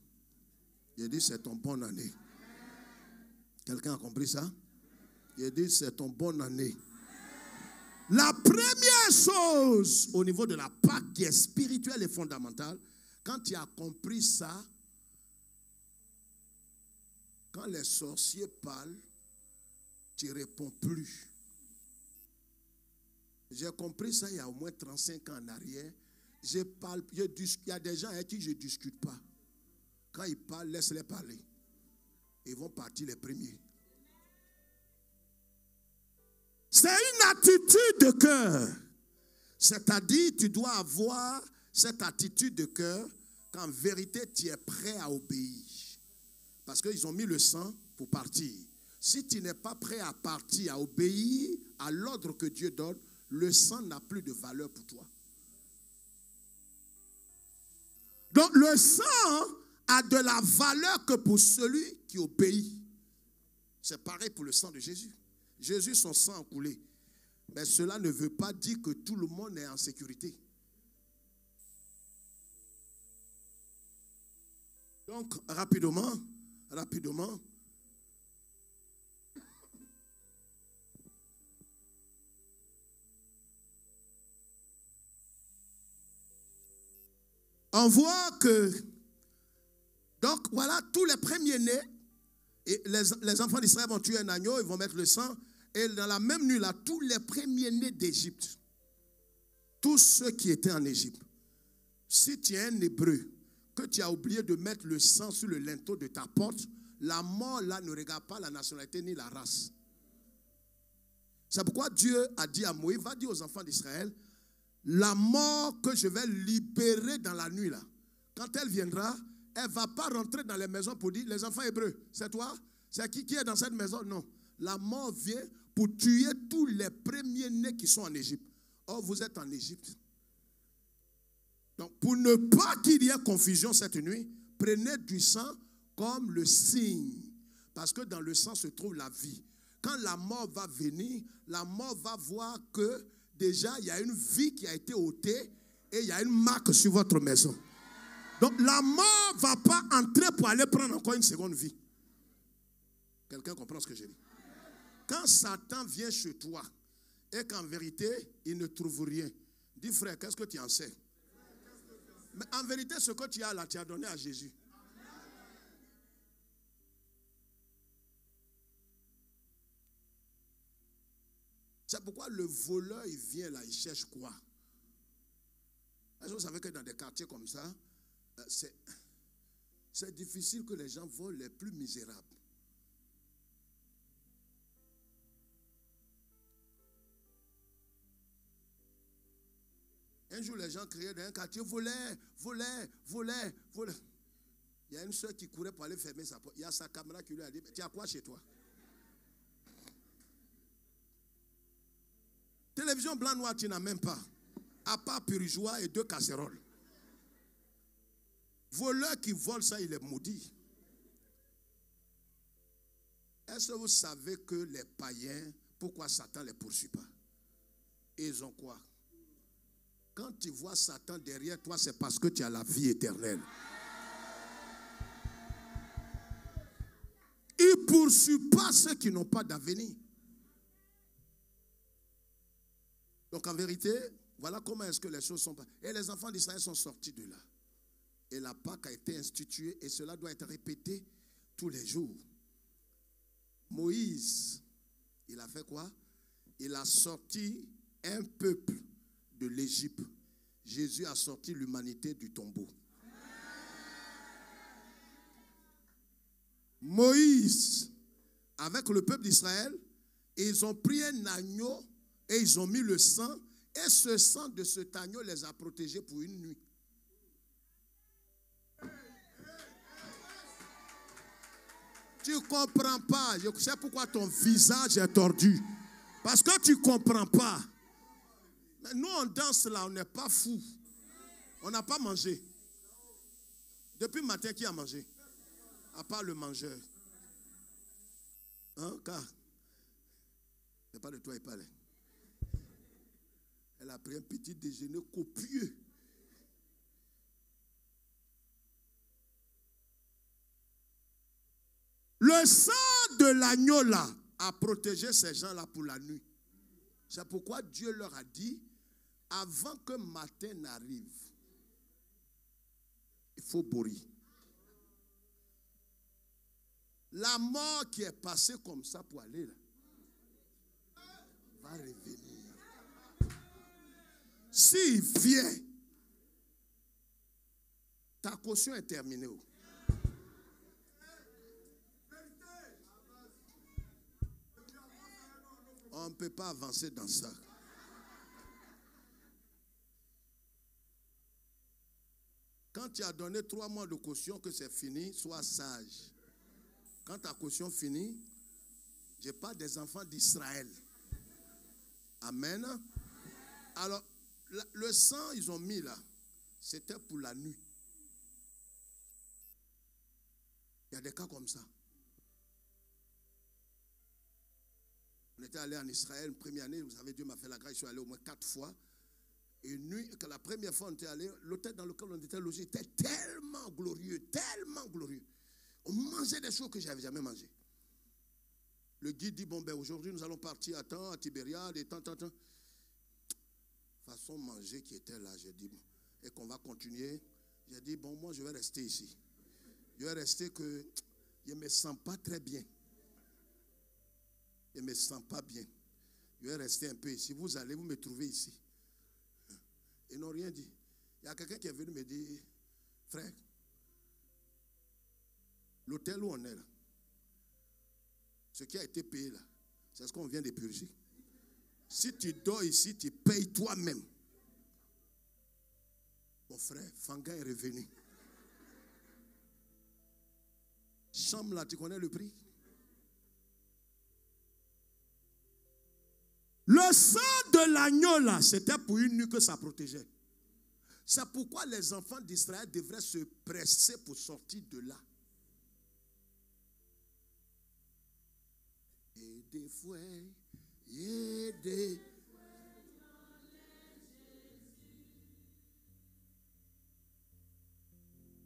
J'ai dit c'est ton bonne année. Quelqu'un a compris ça? J'ai dit c'est ton bonne année. La première chose au niveau de la Pâque qui est spirituelle et fondamentale, quand tu as compris ça, quand les sorciers parlent, tu ne réponds plus. J'ai compris ça il y a au moins 35 ans en arrière. Il y a des gens avec qui je ne discute pas. Quand ils parlent, laisse-les parler. Ils vont partir les premiers. C'est une attitude de cœur. C'est-à-dire, tu dois avoir cette attitude de cœur qu'en vérité, tu es prêt à obéir. Parce qu'ils ont mis le sang pour partir. Si tu n'es pas prêt à partir, à obéir à l'ordre que Dieu donne, le sang n'a plus de valeur pour toi. Donc le sang a de la valeur que pour celui qui obéit. C'est pareil pour le sang de Jésus. Jésus, son sang a coulé. Mais cela ne veut pas dire que tout le monde est en sécurité. Donc, rapidement. On voit que, donc voilà, tous les premiers-nés, et les enfants d'Israël vont tuer un agneau, ils vont mettre le sang, et dans la même nuit là, tous les premiers-nés d'Égypte, tous ceux qui étaient en Égypte, si tu es un Hébreu, que tu as oublié de mettre le sang sur le linteau de ta porte, la mort là ne regarde pas la nationalité ni la race. C'est pourquoi Dieu a dit à Moïse, va dire aux enfants d'Israël, la mort que je vais libérer dans la nuit là, quand elle viendra, elle ne va pas rentrer dans les maisons pour dire, les enfants hébreux, c'est toi? C'est qui est dans cette maison? Non. La mort vient pour tuer tous les premiers-nés qui sont en Égypte. Or, vous êtes en Égypte. Donc, pour ne pas qu'il y ait confusion cette nuit, prenez du sang comme le signe. Parce que dans le sang se trouve la vie. Quand la mort va venir, la mort va voir que déjà, il y a une vie qui a été ôtée et il y a une marque sur votre maison. Donc, la mort ne va pas entrer pour aller prendre encore une seconde vie. Quelqu'un comprend ce que je dis? Quand Satan vient chez toi et qu'en vérité, il ne trouve rien, dis frère, qu'est-ce que tu en sais? Mais en vérité, ce que tu as là, tu as donné à Jésus. C'est pourquoi le voleur, il vient là, il cherche quoi? Est-ce que vous savez que dans des quartiers comme ça, c'est difficile que les gens volent les plus misérables. Un jour, les gens criaient dans un quartier, volez. Il y a une soeur qui courait pour aller fermer sa porte. Il y a sa caméra qui lui a dit, tu as quoi chez toi? Télévision blanc-noir, tu n'as même pas. À part purigeois et 2 casseroles. Voleur qui vole ça, il est maudit. Est-ce que vous savez que les païens, pourquoi Satan ne les poursuit pas? Et ils ont quoi? Quand tu vois Satan derrière toi, c'est parce que tu as la vie éternelle. Il ne poursuit pas ceux qui n'ont pas d'avenir. Donc en vérité, voilà comment est-ce que les choses sont pas. Et les enfants d'Israël sont sortis de là. Et la Pâque a été instituée et cela doit être répété tous les jours. Moïse, il a fait quoi? Il a sorti un peuple de l'Égypte. Jésus a sorti l'humanité du tombeau. Moïse, avec le peuple d'Israël, ils ont pris un agneau et ils ont mis le sang. Et ce sang de cet agneau les a protégés pour une nuit. Tu ne comprends pas. Je sais pourquoi ton visage est tordu. Parce que tu ne comprends pas. Mais nous, on danse là, on n'est pas fous. On n'a pas mangé. Depuis le matin, qui a mangé? À part le mangeur. Hein, car c'est pas de toi il parlait. Elle a pris un petit déjeuner copieux. Le sang de l'agneau là a protégé ces gens-là pour la nuit. C'est pourquoi Dieu leur a dit, avant que matin n'arrive, il faut bourrir. La mort qui est passée comme ça pour aller là, va revenir. S'il vient, ta caution est terminée. On ne peut pas avancer dans ça. Quand tu as donné 3 mois de caution que c'est fini, sois sage. Quand ta caution finit, je parle des enfants d'Israël. Amen. Alors, le sang, ils ont mis là, c'était pour la nuit. Il y a des cas comme ça. On était allé en Israël une première année, vous savez, Dieu m'a fait la grâce, je suis allé au moins 4 fois. Et nuit, que la première fois on était allé, l'hôtel dans lequel on était logé était tellement glorieux, tellement glorieux. On mangeait des choses que je n'avais jamais mangées. Le guide dit, bon ben aujourd'hui nous allons partir à temps, à Tibériade, et tant. Façon manger qui était là, j'ai dit, bon, et qu'on va continuer. J'ai dit, bon moi je vais rester ici. Je vais rester que je ne me sens pas très bien. Je ne me sens pas bien. Je vais rester un peu ici. Vous allez, vous me trouvez ici. Ils n'ont rien dit. Il y a quelqu'un qui est venu me dire, frère, l'hôtel où on est là, ce qui a été payé là, c'est ce qu'on vient de purger. Si tu dors ici, tu payes toi-même. Mon frère, Fanga est revenu. Chambre là, tu connais le prix? Le sang de l'agneau là, c'était pour une nuit que ça protégeait. C'est pourquoi les enfants d'Israël devraient se presser pour sortir de là. Et des fouets, et des...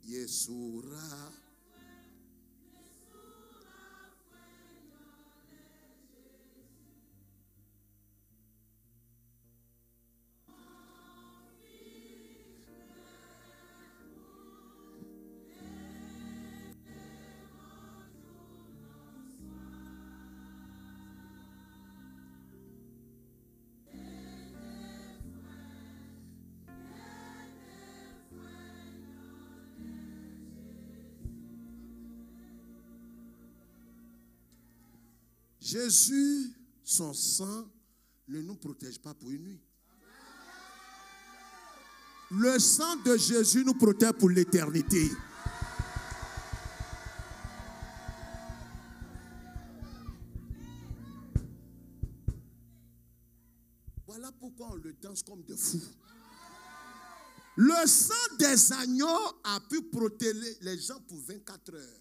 Yesura. Jésus, son sang ne nous protège pas pour une nuit. Le sang de Jésus nous protège pour l'éternité. Voilà pourquoi on le danse comme des fous. Le sang des agneaux a pu protéger les gens pour 24 heures.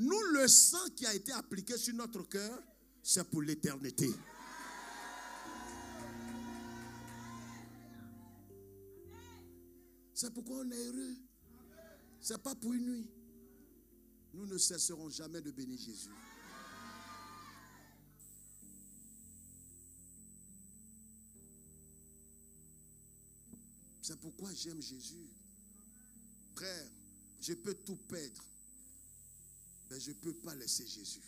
Nous, le sang qui a été appliqué sur notre cœur, c'est pour l'éternité. C'est pourquoi on est heureux. Ce n'est pas pour une nuit. Nous ne cesserons jamais de bénir Jésus. C'est pourquoi j'aime Jésus. Frère, je peux tout perdre. Mais je ne peux pas laisser Jésus.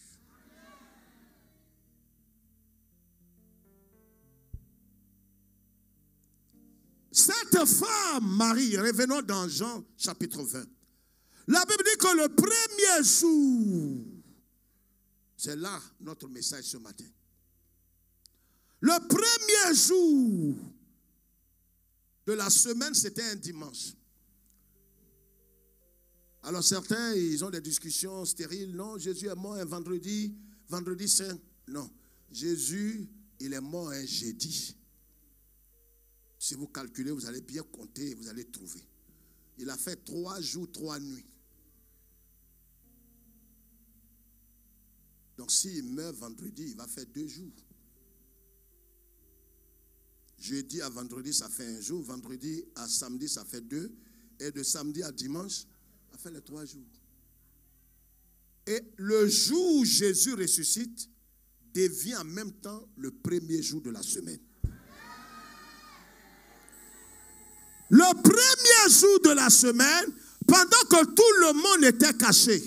Cette femme, Marie, revenons dans Jean chapitre 20. La Bible dit que le premier jour, c'est là notre message ce matin. Le premier jour de la semaine, c'était un dimanche. Alors certains, ils ont des discussions stériles. Non, Jésus est mort un vendredi saint. Non, Jésus Il est mort un jeudi. Si vous calculez, vous allez bien compter et vous allez trouver. Il a fait 3 jours, 3 nuits. Donc s'il meurt vendredi, il va faire 2 jours. Jeudi à vendredi, ça fait 1 jour. Vendredi à samedi, ça fait 2. Et de samedi à dimanche, ça fait les 3 jours. Et le jour où Jésus ressuscite devient en même temps le premier jour de la semaine. Le premier jour de la semaine, pendant que tout le monde était caché,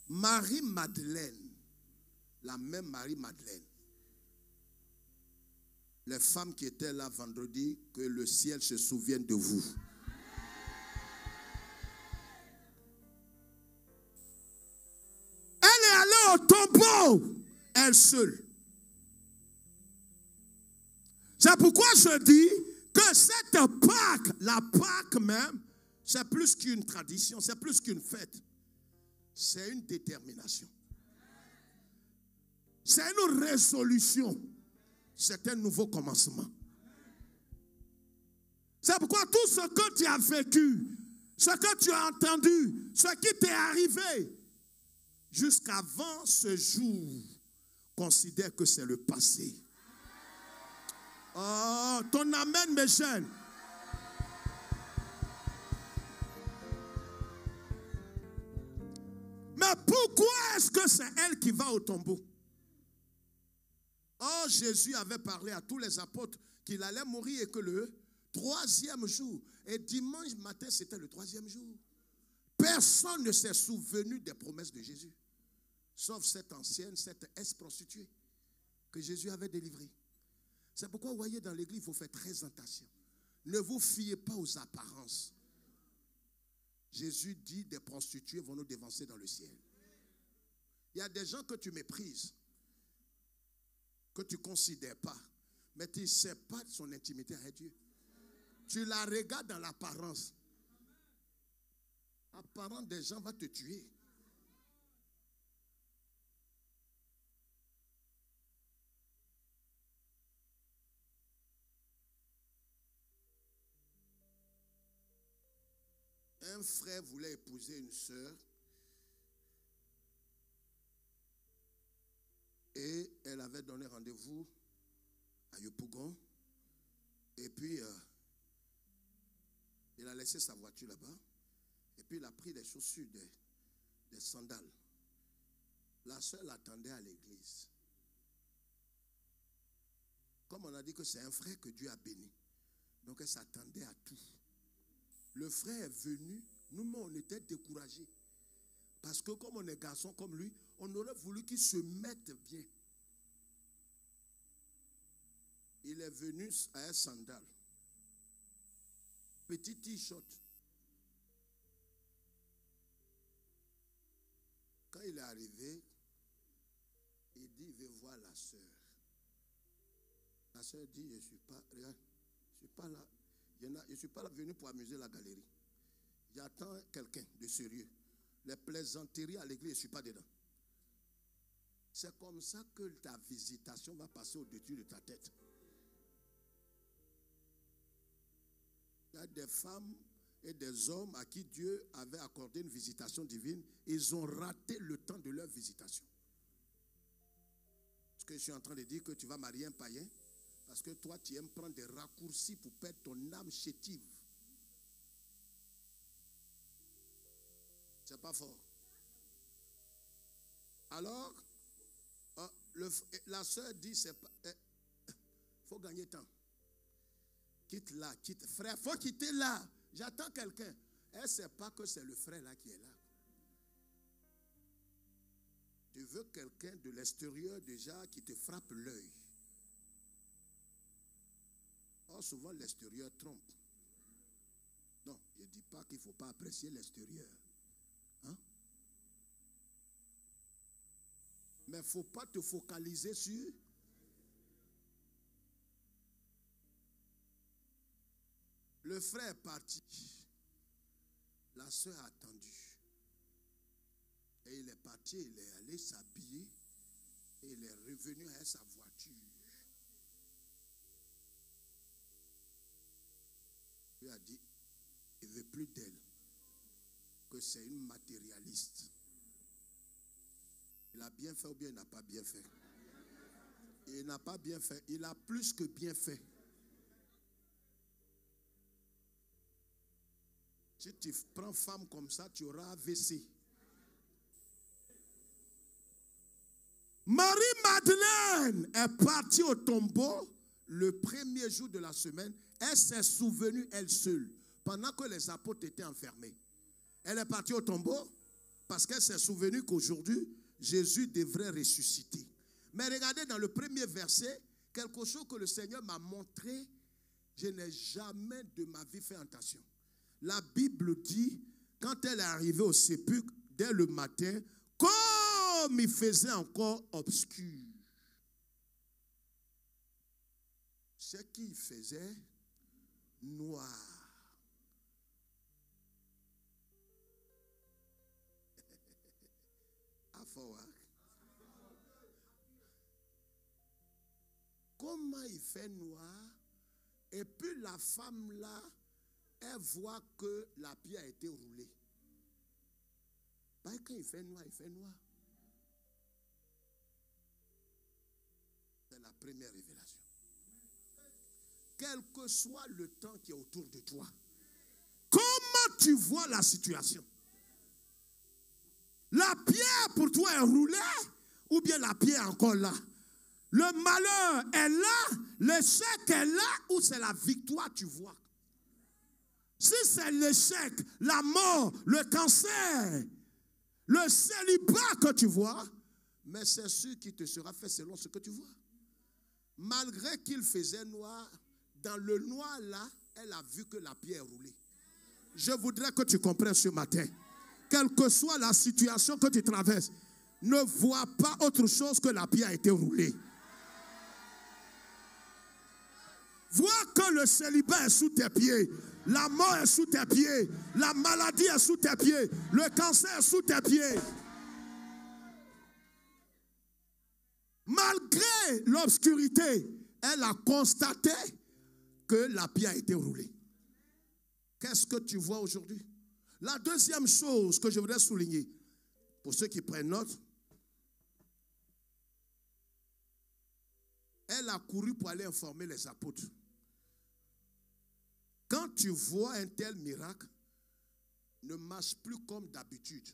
Marie-Madeleine, la même Marie-Madeleine, les femmes qui étaient là vendredi, que le ciel se souvienne de vous. Elle est allée au tombeau, elle seule. C'est pourquoi je dis que cette Pâque, la Pâque même, c'est plus qu'une tradition, c'est plus qu'une fête. C'est une détermination. C'est une résolution. C'est un nouveau commencement. C'est pourquoi tout ce que tu as vécu, ce que tu as entendu, ce qui t'est arrivé, jusqu'avant ce jour, considère que c'est le passé. Oh, ton amen me gêne. Mais pourquoi est-ce que c'est elle qui va au tombeau? Oh, Jésus avait parlé à tous les apôtres qu'il allait mourir et que le 3e jour, et dimanche matin, c'était le 3e jour. Personne ne s'est souvenu des promesses de Jésus, sauf cette ancienne, cette ex-prostituée que Jésus avait délivrée. C'est pourquoi vous voyez dans l'église, il faut faire très attention. Ne vous fiez pas aux apparences. Jésus dit des prostituées vont nous dévancer dans le ciel. Il y a des gens que tu méprises, que tu ne considères pas, mais tu ne sais pas son intimité avec Dieu. Tu la regardes dans l'apparence. L'apparence des gens va te tuer. Un frère voulait épouser une sœur et elle avait donné rendez-vous à Yopougon et puis il a laissé sa voiture là-bas et puis il a pris des chaussures, des sandales. La sœur l'attendait à l'église. Comme on a dit que c'est un frère que Dieu a béni, donc elle s'attendait à tout. Le frère est venu, nous-mêmes on était découragés. Parce que comme on est garçon comme lui, on aurait voulu qu'il se mette bien. Il est venu à un sandal. Petit t-shirt. Quand il est arrivé, il dit, il veut voir la sœur. La sœur dit, je ne suis pas, regarde, je ne suis pas là. Je ne suis pas venu pour amuser la galerie. J'attends quelqu'un de sérieux. Les plaisanteries à l'église, je ne suis pas dedans. C'est comme ça que ta visitation va passer au-dessus de ta tête. Il y a des femmes et des hommes à qui Dieu avait accordé une visitation divine. Ils ont raté le temps de leur visitation. Ce que je suis en train de dire, que tu vas marier un païen, parce que toi, tu aimes prendre des raccourcis pour perdre ton âme chétive. C'est pas fort. Alors, la sœur dit, faut gagner temps. Quitte là, quitte. Frère, faut quitter là. J'attends quelqu'un. Elle ne sait pas que c'est le frère là qui est là. Tu veux quelqu'un de l'extérieur déjà qui te frappe l'œil. Or, souvent, l'extérieur trompe. Non, je ne dis pas qu'il ne faut pas apprécier l'extérieur. Hein? Mais il ne faut pas te focaliser sur... Le frère est parti. La soeur a attendu. Et il est parti, il est allé s'habiller. Et il est revenu avec sa voiture. a dit, il ne veut plus d'elle, que c'est une matérialiste. Il a bien fait ou bien il n'a pas bien fait? Il n'a pas bien fait. Il a plus que bien fait. Si tu prends femme comme ça, tu auras AVC. Marie-Madeleine est partie au tombeau le premier jour de la semaine. Elle s'est souvenue elle seule, pendant que les apôtres étaient enfermés. Elle est partie au tombeau parce qu'elle s'est souvenue qu'aujourd'hui, Jésus devrait ressusciter. Mais regardez dans le premier verset, quelque chose que le Seigneur m'a montré, je n'ai jamais de ma vie fait attention. La Bible dit, quand elle est arrivée au sépulcre, dès le matin, comme il faisait encore obscur, ce qu'il faisait noir. Comment il fait noir? Et puis la femme là, elle voit que la pierre a été roulée. Ben, quand il fait noir, il fait noir. C'est la première révélation. Quel que soit le temps qui est autour de toi, comment tu vois la situation? La pierre pour toi est roulée ou bien la pierre est encore là? Le malheur est là, l'échec est là ou c'est la victoire tu vois? Si c'est l'échec, la mort, le cancer, le célibat que tu vois, mais c'est sûr qu'il te sera fait selon ce que tu vois. Malgré qu'il faisait noir, dans le noir là, elle a vu que la pierre est roulée. Je voudrais que tu comprennes ce matin. Quelle que soit la situation que tu traverses, ne vois pas autre chose que la pierre a été roulée. Vois que le célibat est sous tes pieds, la mort est sous tes pieds, la maladie est sous tes pieds, le cancer est sous tes pieds. Malgré l'obscurité, elle a constaté que la pierre a été roulée. Qu'est-ce que tu vois aujourd'hui? La deuxième chose que je voudrais souligner, pour ceux qui prennent note, elle a couru pour aller informer les apôtres. Quand tu vois un tel miracle, ne marche plus comme d'habitude.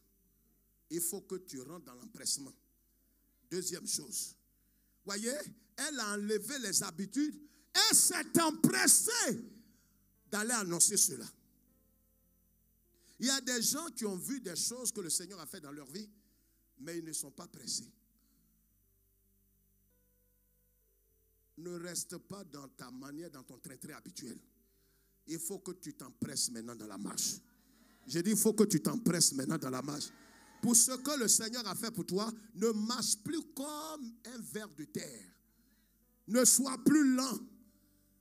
Il faut que tu rentres dans l'empressement. Deuxième chose. Voyez, elle a enlevé les habitudes et s'est empressée d'aller annoncer cela. Il y a des gens qui ont vu des choses que le Seigneur a fait dans leur vie, mais ils ne sont pas pressés. Ne reste pas dans ta manière, dans ton train-train habituel. Il faut que tu t'empresses maintenant dans la marche. J'ai dit, il faut que tu t'empresses maintenant dans la marche. Pour ce que le Seigneur a fait pour toi, ne marche plus comme un ver de terre. Ne sois plus lent.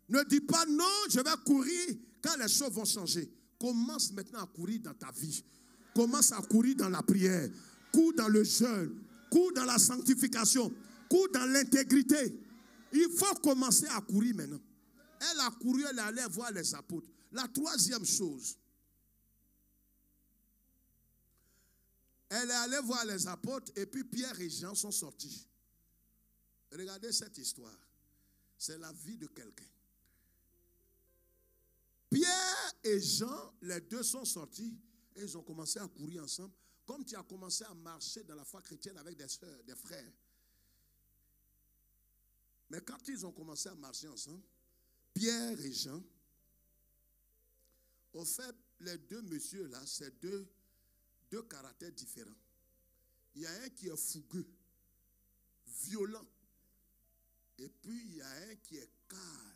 Ne dis pas non, je vais courir quand les choses vont changer. Commence maintenant à courir dans ta vie. Commence à courir dans la prière. Cours dans le jeûne. Cours dans la sanctification. Cours dans l'intégrité. Il faut commencer à courir maintenant. Elle a couru, elle est allée voir les apôtres. La troisième chose, elle est allée voir les apôtres et puis Pierre et Jean sont sortis. Regardez cette histoire. C'est la vie de quelqu'un. Pierre et Jean, les deux sont sortis et ils ont commencé à courir ensemble. Comme tu as commencé à marcher dans la foi chrétienne avec des soeurs, des frères. Mais quand ils ont commencé à marcher ensemble, Pierre et Jean, au fait, les deux messieurs-là, c'est deux caractères différents. Il y a un qui est fougueux, violent, et puis il y a un qui est calme.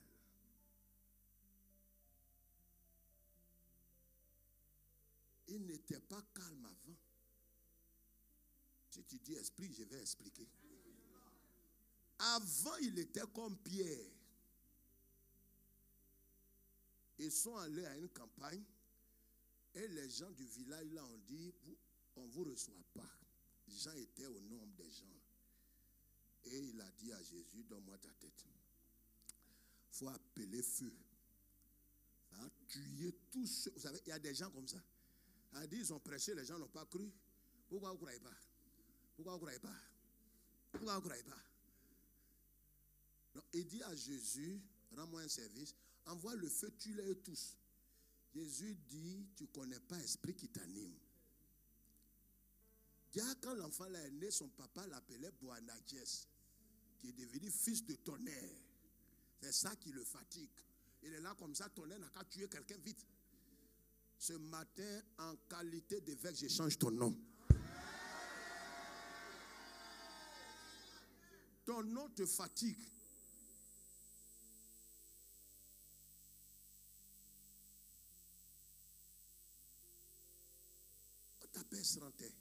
Il n'était pas calme avant. Si tu dis esprit, je vais expliquer. Avant, il était comme Pierre. Ils sont allés à une campagne et les gens du village là ont dit, on ne vous reçoit pas. Jean était au nombre des gens. Et il a dit à Jésus, donne-moi ta tête. Il faut appeler feu. Ça a tué tous ceux, vous savez, il y a des gens comme ça. Elle dit, ils ont prêché, les gens n'ont pas cru. Pourquoi vous ne croyez pas? Pourquoi vous ne croyez pas? Pourquoi vous ne croyez pas? Non, il dit à Jésus, rends-moi un service, envoie le feu, tue-les tous. Jésus dit, tu ne connais pas l'esprit qui t'anime. Quand l'enfant là est né, son papa l'appelait Boanerges, qui est devenu fils de tonnerre. C'est ça qui le fatigue. Il est là comme ça, tonnerre n'a qu'à tuer quelqu'un vite. Ce matin, en qualité d'évêque, je change ton nom. Ton nom te fatigue. On t'appelle Sranté.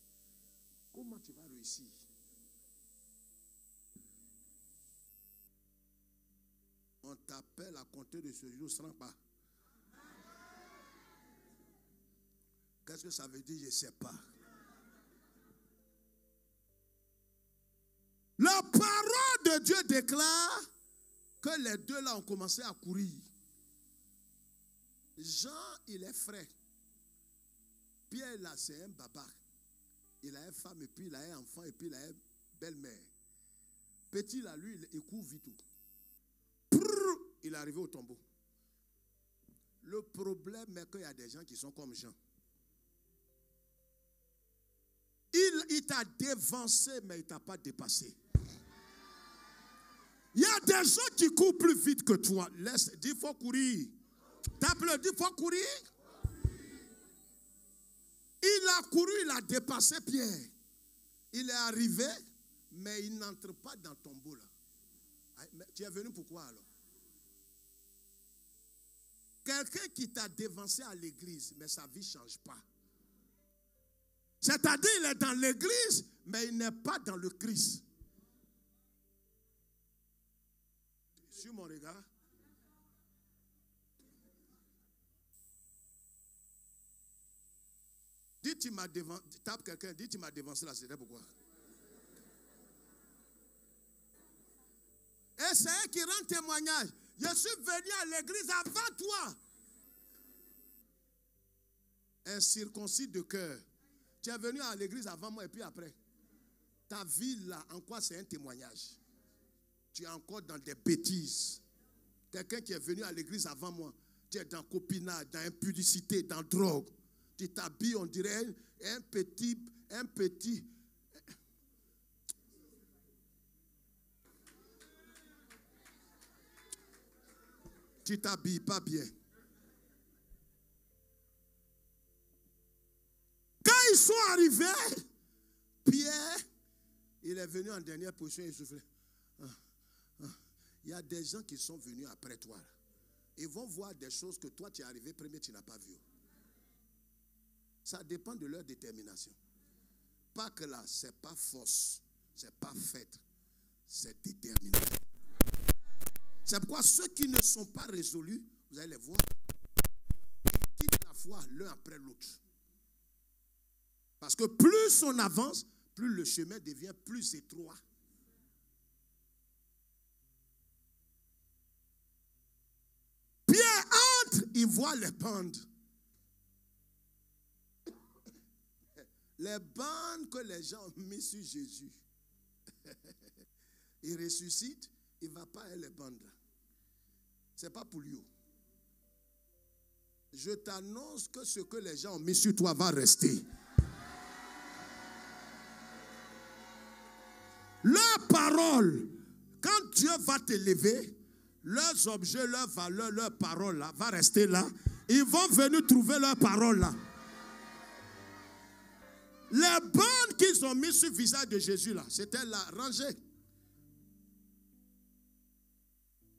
Comment tu vas réussir? On t'appelle à compter de ce jour, ne pas. Qu'est-ce que ça veut dire? Je ne sais pas. La parole de Dieu déclare que les deux là ont commencé à courir. Jean, il est frais. Pierre là, c'est un baba. Il a une femme, et puis il a un enfant, et puis il a une belle-mère. Petit là, lui, il court vite. Il est arrivé au tombeau. Le problème est qu'il y a des gens qui sont comme Jean. Il t'a dévancé, mais il ne t'a pas dépassé. Il y a des gens qui courent plus vite que toi. Laisse, dis, il faut courir. Tape-le, dis, il faut courir. Il a couru, il a dépassé Pierre. Il est arrivé, mais il n'entre pas dans ton tombeau là. Mais tu es venu pourquoi alors? Quelqu'un qui t'a dévancé à l'église, mais sa vie ne change pas. C'est-à-dire, il est dans l'église, mais il n'est pas dans le Christ. Sur mon regard. Dis, tu m'as dévancé. Tape quelqu'un, dis, tu m'as dévancé là, c'était pourquoi? Et c'est eux qui rendent témoignage. Je suis venu à l'église avant toi. Incirconcis de cœur. Tu es venu à l'église avant moi et puis après. Ta vie là, en quoi c'est un témoignage? Tu es encore dans des bêtises. Quelqu'un qui est venu à l'église avant moi, tu es dans copinage, dans impudicité, dans drogue. Tu t'habilles, on dirait un petit. Tu t'habilles pas bien. Quand ils sont arrivés, Pierre, il est venu en dernière position, il soufflait. Il y a des gens qui sont venus après toi. Ils vont voir des choses que toi, tu es arrivé premier, tu n'as pas vu. Ça dépend de leur détermination. Pas que là, ce n'est pas force, ce n'est pas fait, c'est détermination. C'est pourquoi ceux qui ne sont pas résolus, vous allez les voir, ils quittent la foi l'un après l'autre. Parce que plus on avance, plus le chemin devient plus étroit. Pierre entre, il voit les bandes. Les bandes que les gens ont mis sur Jésus. Il ressuscite, il ne va pas à les bandes là. Ce n'est pas pour lui. Je t'annonce que ce que les gens ont mis sur toi va rester. Leur parole, quand Dieu va t'élever, leurs objets, leurs valeurs, leurs paroles là, va rester là. Ils vont venir trouver leurs paroles là. Les bandes qu'ils ont mis sur le visage de Jésus là, c'était la rangée.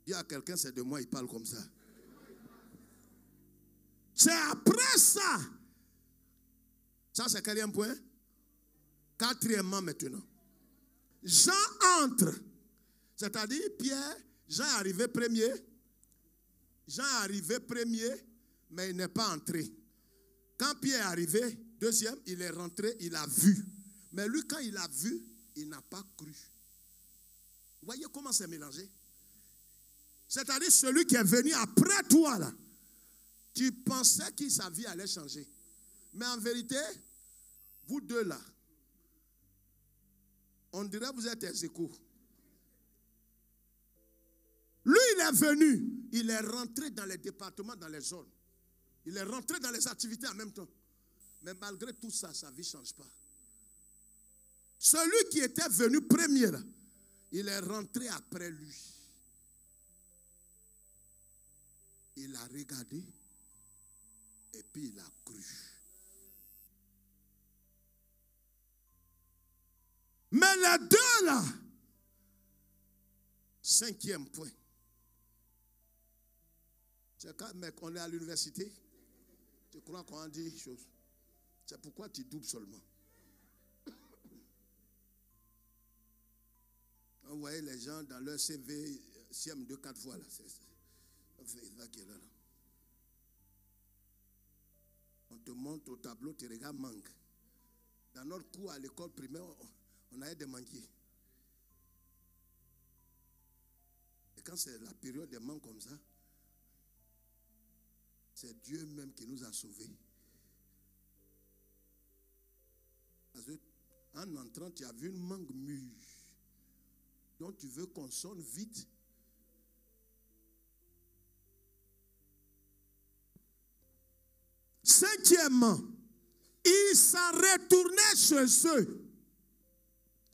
Dis à quelqu'un, c'est de moi, il parle comme ça. C'est après ça. Ça, c'est quatrième point. Quatrièmement maintenant. Jean entre. C'est-à-dire, Pierre, Jean est arrivé premier. Jean est arrivé premier, mais il n'est pas entré. Quand Pierre est arrivé, deuxième, il est rentré, il a vu. Mais lui, quand il a vu, il n'a pas cru. Vous voyez comment c'est mélangé? C'est-à-dire celui qui est venu après toi là. Tu pensais que sa vie allait changer. Mais en vérité, vous deux là, on dirait que vous êtes ex aequo. Lui, il est venu. Il est rentré dans les départements, dans les zones. Il est rentré dans les activités en même temps. Mais malgré tout ça, sa vie ne change pas. Celui qui était venu premier, là, il est rentré après lui. Il a regardé et puis il a cru. Mais les deux là, 5e point. C'est quand mec, on est à l'université, tu crois qu'on a dit des choses. C'est pourquoi tu doubles seulement. On voyait les gens dans leur CV, CM 2-4 fois là. C'est ça qui est là. On te montre au tableau, tu regardes manque. Dans notre cours à l'école primaire, on avait des manquiers. Et quand c'est la période des manques comme ça, c'est Dieu même qui nous a sauvés. Parce que en entrant, tu as vu une mangue mûre. Donc tu veux qu'on sonne vite. Cinquièmement, ils s'en retournaient chez eux.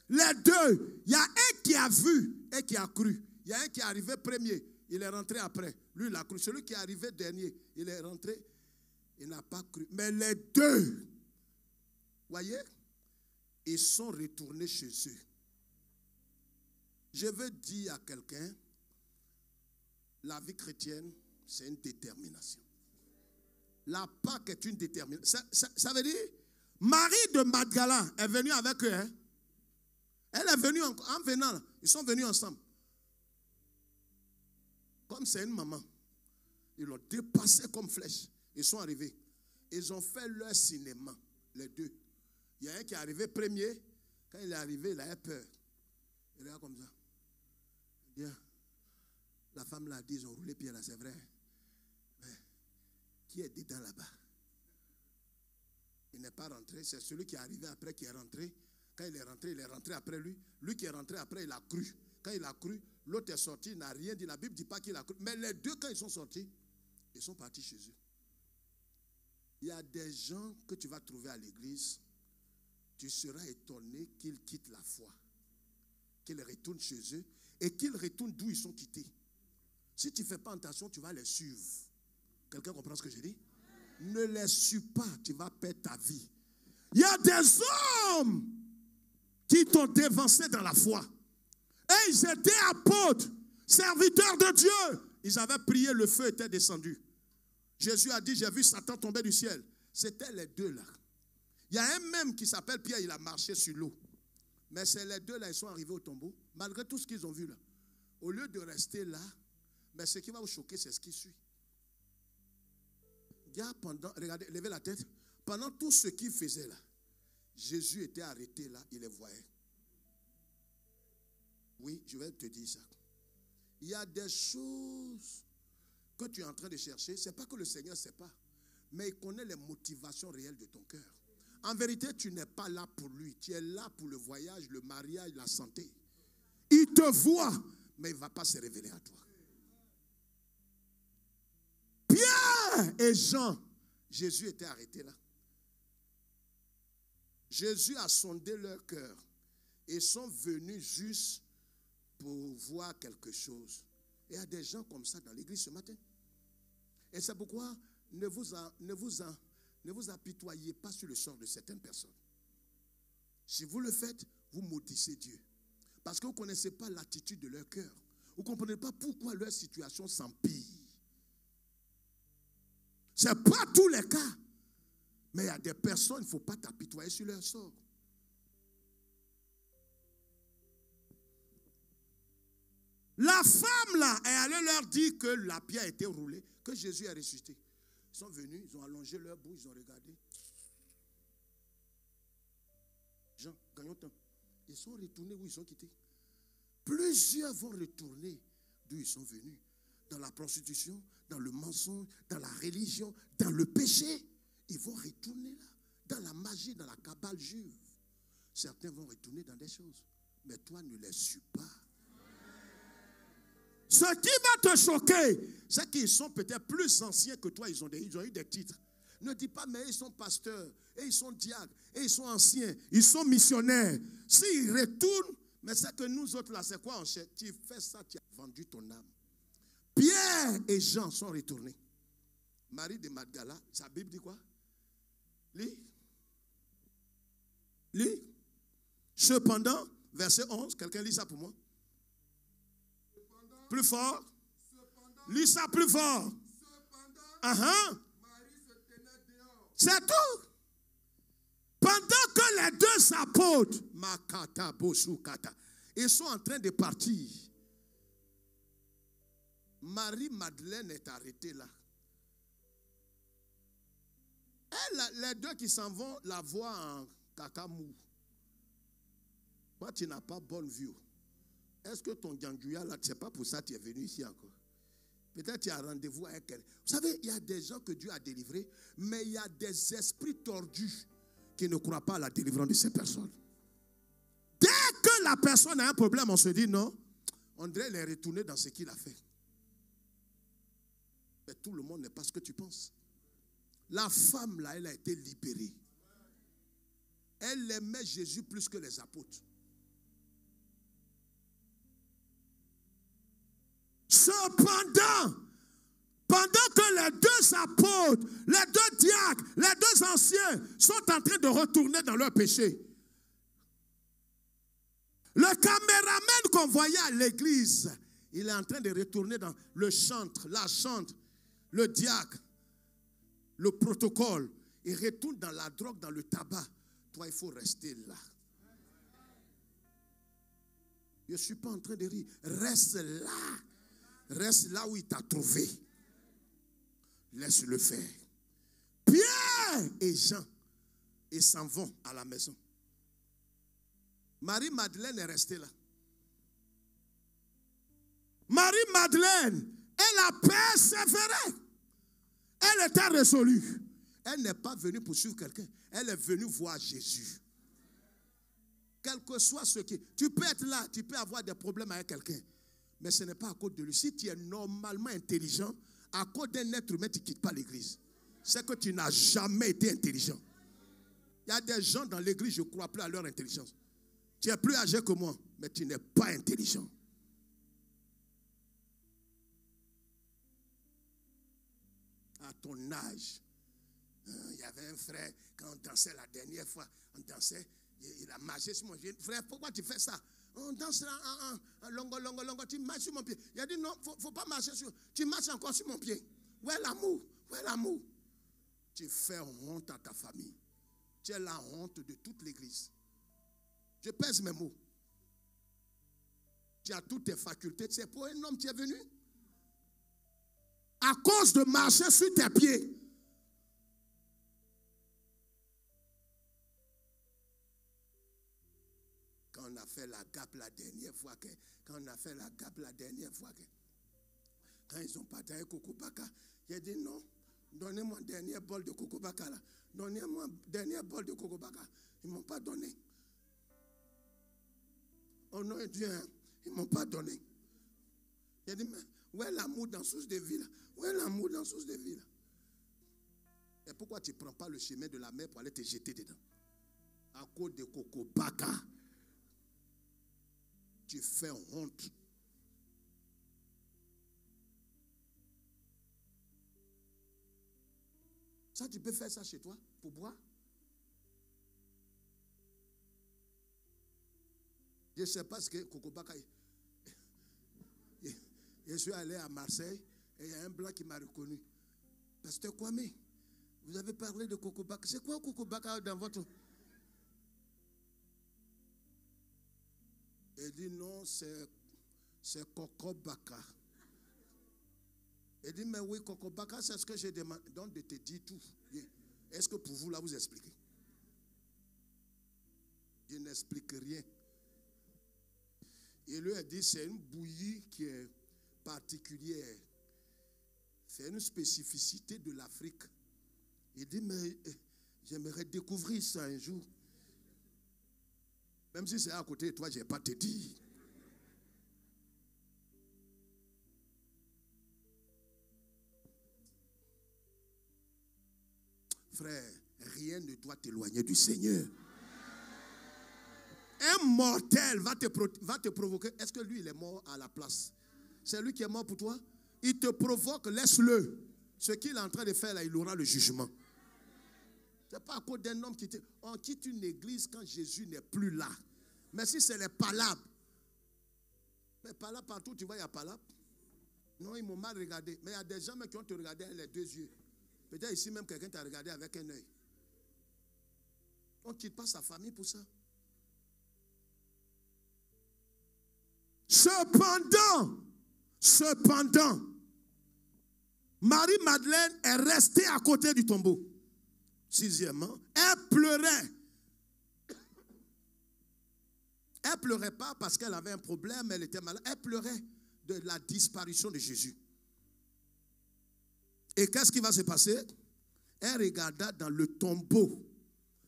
Les deux, il y a un qui a vu et qui a cru. Il y a un qui est arrivé premier, il est rentré après. Lui, il a cru. Celui qui est arrivé dernier, il est rentré, il n'a pas cru. Mais les deux, voyez, ils sont retournés chez eux. Je veux dire à quelqu'un, la vie chrétienne, c'est une détermination. La Pâque est une détermination. Ça veut dire, Marie de Magdala est venue avec eux. Hein? Elle est venue en venant, là, ils sont venus ensemble. Comme c'est une maman, ils l'ont dépassé comme flèche. Ils sont arrivés. Ils ont fait leur cinéma, les deux. Il y a un qui est arrivé premier. Quand il est arrivé, il a eu peur. Il est là comme ça. Bien. La femme l'a dit, ils ont roulé pied là, c'est vrai. Mais qui est dedans là-bas? Il n'est pas rentré. C'est celui qui est arrivé après qui est rentré. Quand il est rentré après lui. Lui qui est rentré après, il a cru. Quand il a cru, l'autre est sorti, il n'a rien dit. La Bible ne dit pas qu'il a cru. Mais les deux, quand ils sont sortis, ils sont partis chez eux. Il y a des gens que tu vas trouver à l'église, tu seras étonné qu'ils quittent la foi, qu'ils retournent chez eux et qu'ils retournent d'où ils sont quittés. Si tu ne fais pas attention, tu vas les suivre. Quelqu'un comprend ce que je dis? Ne les suis pas, tu vas perdre ta vie. Il y a des hommes qui t'ont dévancé dans la foi. Et ils étaient apôtres, serviteurs de Dieu. Ils avaient prié, le feu était descendu. Jésus a dit, j'ai vu Satan tomber du ciel. C'était les deux là. Il y a un même qui s'appelle Pierre, il a marché sur l'eau. Mais c'est les deux là, ils sont arrivés au tombeau, malgré tout ce qu'ils ont vu là. Au lieu de rester là, mais ce qui va vous choquer, c'est ce qui suit. Regardez, levez la tête. Pendant tout ce qu'il faisait là, Jésus était arrêté là, il les voyait. Oui, je vais te dire ça. Il y a des choses que tu es en train de chercher. Ce n'est pas que le Seigneur ne sait pas, mais il connaît les motivations réelles de ton cœur. En vérité, tu n'es pas là pour lui. Tu es là pour le voyage, le mariage, la santé. Il te voit, mais il ne va pas se révéler à toi. Pierre et Jean, Jésus était arrêté là. Jésus a sondé leur cœur et sont venus juste pour voir quelque chose. Et il y a des gens comme ça dans l'église ce matin. Et c'est pourquoi ne vous apitoyez pas sur le sort de certaines personnes. Si vous le faites, vous maudissez Dieu. Parce que vous ne connaissez pas l'attitude de leur cœur. Vous ne comprenez pas pourquoi leur situation s'empire. Ce n'est pas tous les cas. Mais il y a des personnes, il ne faut pas t'apitoyer sur leur sort. La femme là est allée leur dire que la pierre a été roulée, que Jésus est ressuscité. Ils sont venus, ils ont allongé leur bouche, ils ont regardé. Jean, gagnons temps. Ils sont retournés où ils sont quittés. Plusieurs vont retourner d'où ils sont venus. dans la prostitution, dans le mensonge, dans la religion, dans le péché. Ils vont retourner là, dans la magie, dans la cabale juive. Certains vont retourner dans des choses, mais toi ne les suis pas. Ce qui va te choquer, c'est qu'ils sont peut-être plus anciens que toi, ils ont eu des titres. Ne dis pas, mais ils sont pasteurs, et ils sont diacres, et ils sont anciens, ils sont missionnaires. S'ils retournent, mais c'est que nous autres là, c'est quoi en fait? Tu fais ça, tu as vendu ton âme. Pierre et Jean sont retournés. Marie de Magdala, sa Bible dit quoi? Lis. Lis. Cependant, verset 11, quelqu'un lit ça pour moi. Plus fort. Lis ça plus fort. C'est tout. Pendant que les deux apôtres, Makata, Bosukata, ils sont en train de partir, Marie-Madeleine est arrêtée là. Elle, les deux qui s'en vont la voient en cacamou. Toi, tu n'as pas bonne vue. Est-ce que ton Djandjouya là, c'est pas pour ça que tu es venu ici encore? Peut-être tu as rendez-vous avec elle. Vous savez, il y a des gens que Dieu a délivrés, mais il y a des esprits tordus qui ne croient pas à la délivrance de ces personnes. Dès que la personne a un problème, on se dit non, on devrait les retourner dans ce qu'il a fait. Mais tout le monde n'est pas ce que tu penses. La femme là, elle a été libérée. Elle aimait Jésus plus que les apôtres. Cependant, pendant que les deux apôtres, les deux diacres, les deux anciens sont en train de retourner dans leur péché, le caméraman qu'on voyait à l'église, il est en train de retourner dans le chantre, la chantre, le diacre, le protocole. Il retourne dans la drogue, dans le tabac. Toi, il faut rester là. Je ne suis pas en train de rire. Reste là. Reste là où il t'a trouvé. Laisse-le faire. Pierre et Jean, ils s'en vont à la maison. Marie-Madeleine est restée là. Marie-Madeleine, elle a persévéré. Elle était résolue. Elle n'est pas venue pour suivre quelqu'un. Elle est venue voir Jésus. Quel que soit ce qui... Tu peux être là, tu peux avoir des problèmes avec quelqu'un. Mais ce n'est pas à cause de lui. Si tu es normalement intelligent, à cause d'un être humain, tu ne quittes pas l'église. C'est que tu n'as jamais été intelligent. Il y a des gens dans l'église, je ne crois plus à leur intelligence. Tu es plus âgé que moi, mais tu n'es pas intelligent. À ton âge, il y avait un frère, quand on dansait la dernière fois, on dansait, il a marché sur mon pied. Frère, pourquoi tu fais ça? On danse là, longo, tu marches sur mon pied. Il a dit non, il ne faut pas marcher sur. Tu marches encore sur mon pied. Où est l'amour? Où est l'amour? Tu fais honte à ta famille. Tu es la honte de toute l'église. Je pèse mes mots. Tu as toutes tes facultés. C'est pour un homme qui est venu. À cause de marcher sur tes pieds. Quand on a fait la gape la dernière fois, quand ils ont partagé Coco Baka, il a dit non, donnez-moi un dernier bol de Coco Baka là. Donnez-moi un dernier bol de Coco Baka. Ils ne m'ont pas donné. Oh non, Dieu, ils ne m'ont pas donné. Il a dit, mais où est l'amour dans Source de Vie là? Où est l'amour dans Source de Vie là? Et pourquoi tu ne prends pas le chemin de la mer pour aller te jeter dedans? À cause de Coco Baka. Tu fais honte. Ça, tu peux faire ça chez toi pour boire? Je ne sais pas ce que Coco Baka. Je suis allé à Marseille et il y a un blanc qui m'a reconnu. Pasteur Kwame, vous avez parlé de Coco Baka. C'est quoi Coco Baka dans votre... Il dit non, c'est Coco Baka. Il dit mais oui, Coco Baka, c'est ce que j'ai demandé. Donc de te dire tout. Est-ce que pour vous là vous expliquez? Je n'explique rien. Il lui a dit c'est une bouillie qui est particulière. C'est une spécificité de l'Afrique. Il dit, mais j'aimerais découvrir ça un jour. Même si c'est à côté de toi, je n'ai pas te dire. Frère, rien ne doit t'éloigner du Seigneur. Un mortel va te provoquer. Est-ce que lui, il est mort à la place? C'est lui qui est mort pour toi? Il te provoque, laisse-le. Ce qu'il est en train de faire là, il aura le jugement. Ce n'est pas à cause d'un homme qui on quitte une église quand Jésus n'est plus là. Mais si c'est les palabres. Mais palabres partout, tu vois, il y a palabres. Non, ils m'ont mal regardé. Mais il y a des gens qui ont te regardé avec les deux yeux. Peut-être ici même quelqu'un t'a regardé avec un œil. On ne quitte pas sa famille pour ça. Cependant, Marie-Madeleine est restée à côté du tombeau. Sixièmement, elle pleurait. Elle ne pleurait pas parce qu'elle avait un problème, elle était malade. Elle pleurait de la disparition de Jésus. Et qu'est-ce qui va se passer? Elle regarda dans le tombeau.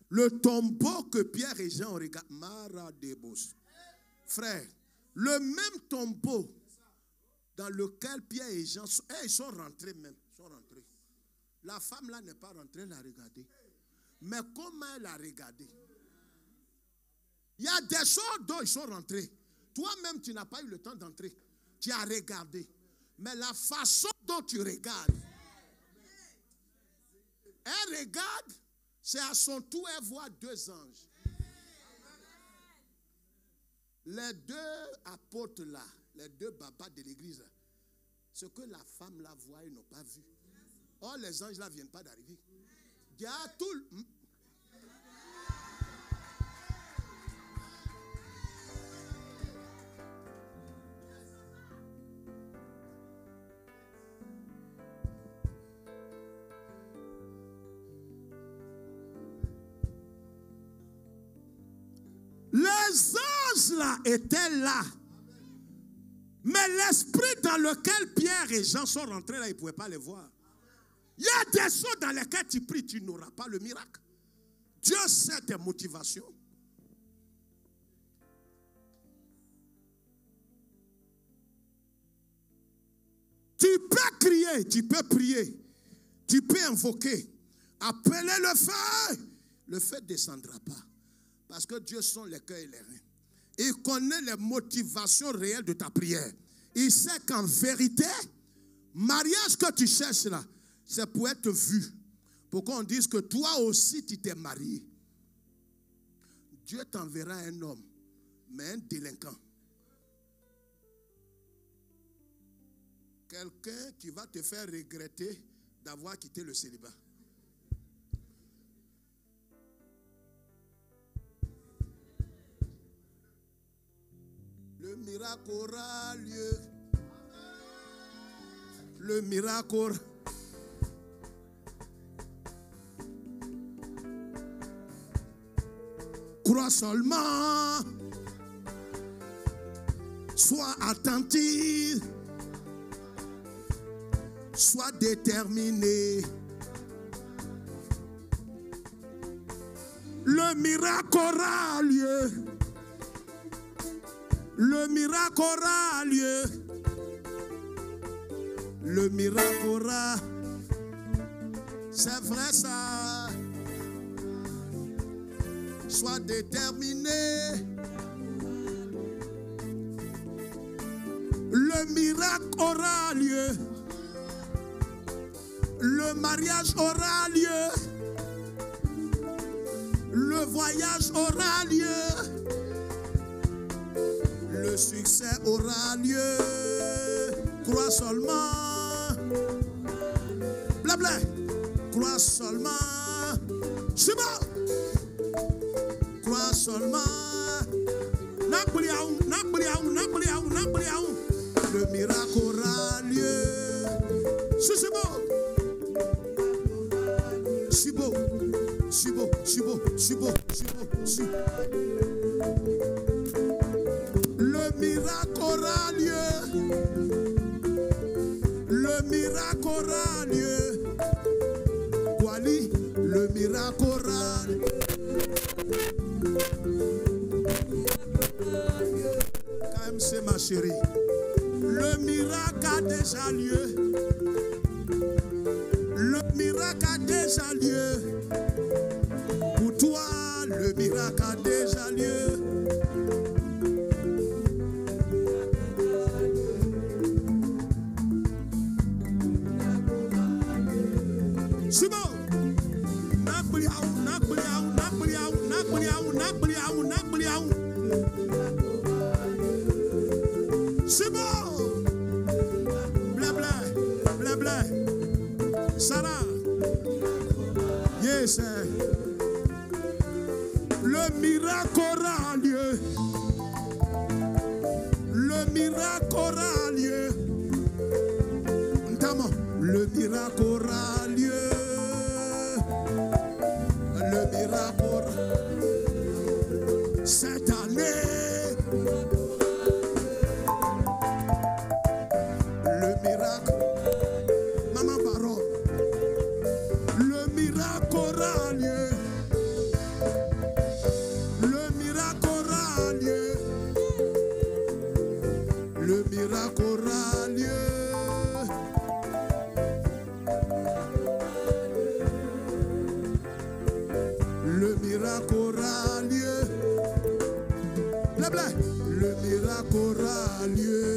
Le tombeau que Pierre et Jean ont regardé. Maradebos. Frère, le même tombeau dans lequel Pierre et Jean ils sont rentrés même. Sont rentrés. La femme là n'est pas rentrée, elle a regardé. Mais comment elle a regardé? Il y a des choses dont ils sont rentrés. Toi-même, tu n'as pas eu le temps d'entrer. Tu as regardé. Mais la façon dont tu regardes, elle regarde, c'est à son tour, elle voit deux anges. Les deux apôtres là, les deux babas de l'église là, ce que la femme là voit, ils n'ont pas vu. Or, les anges là ne viennent pas d'arriver. Il y a tout. Les anges là étaient là. Mais l'esprit dans lequel Pierre et Jean sont rentrés là, ils ne pouvaient pas les voir. Il y a des choses dans lesquelles tu pries, tu n'auras pas le miracle. Dieu sait tes motivations. Tu peux crier, tu peux prier, tu peux invoquer, appeler le feu. Le feu ne descendra pas. Parce que Dieu sent les cœurs et les reins. Il connaît les motivations réelles de ta prière. Il sait qu'en vérité, mariage que tu cherches là, c'est pour être vu. Pour qu'on dise que toi aussi tu t'es marié. Dieu t'enverra un homme, mais un délinquant. Quelqu'un qui va te faire regretter d'avoir quitté le célibat. Le miracle aura lieu. Le miracle aura... Crois seulement. Sois attentif. Sois déterminé. Le miracle aura lieu. Le miracle aura lieu. Le miracle aura. C'est vrai ça. Sois déterminé. Le miracle aura lieu. Le mariage aura lieu. Le voyage aura lieu. Le succès aura lieu. Crois seulement. Blabla. Crois seulement. C'est bon. Crois seulement. Le miracle aura lieu. C'est bon. C'est beau. C'est beau. C'est beau. C'est beau. C'est beau. Le miracle aura lieu. Le miracle aura Djali, le miracle oral. KMC ma chérie, le miracle a déjà lieu. Le miracle a déjà lieu. Pour toi, le miracle a déjà lieu. Simon, Simon, blé, Sarah, yes, le miracle aura lieu. Le miracle aura lieu. Le miracle aura lieu. Le miracle aura cette année. Le miracle, maman parole. Le miracle aura lieu. Le miracle aura lieu. Le miracle aura lieu. Le miracle aura lieu. Le miracle aura lieu.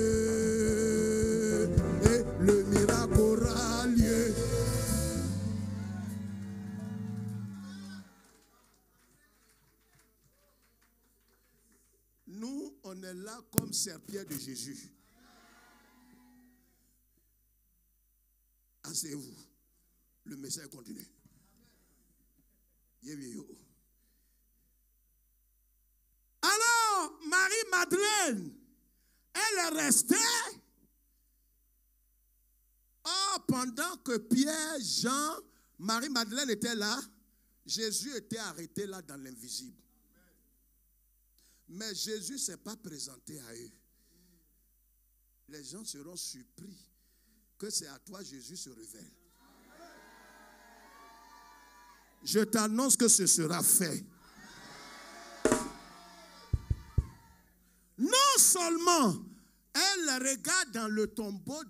Et le miracle aura lieu. Nous, on est là comme serpillère de Jésus. Asseyez-vous. Le message continue. Alors, Marie-Madeleine, elle est restée. Oh, pendant que Pierre, Jean, Marie-Madeleine étaient là, Jésus était arrêté là dans l'invisible. Mais Jésus ne s'est pas présenté à eux. Les gens seront surpris que c'est à toi Jésus se révèle. Je t'annonce que ce sera fait. Non seulement elle regarde dans le tombeau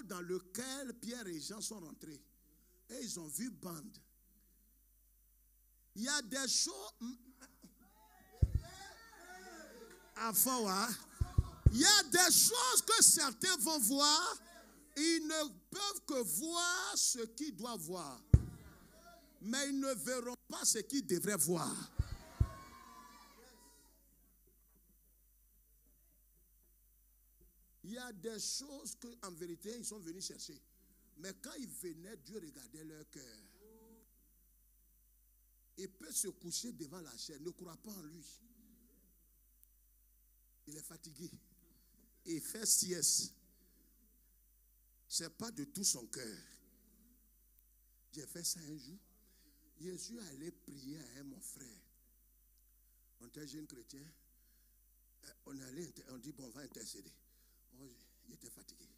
dans lequel Pierre et Jean sont rentrés. Et ils ont vu bande. Il y a des choses. Il y a des choses que certains vont voir. Ils ne peuvent que voir ce qu'ils doivent voir. Mais ils ne verront pas ce qu'ils devraient voir. Il y a des choses qu'en vérité, ils sont venus chercher. Mais quand ils venaient, Dieu regardait leur cœur. Il peut se coucher devant la chair. Ne crois pas en lui. Il est fatigué. Il fait sieste. Ce n'est pas de tout son cœur. J'ai fait ça un jour. Jésus allait prier à mon frère. On était jeune chrétien. On dit, bon, on va intercéder. Oh, il était fatigué.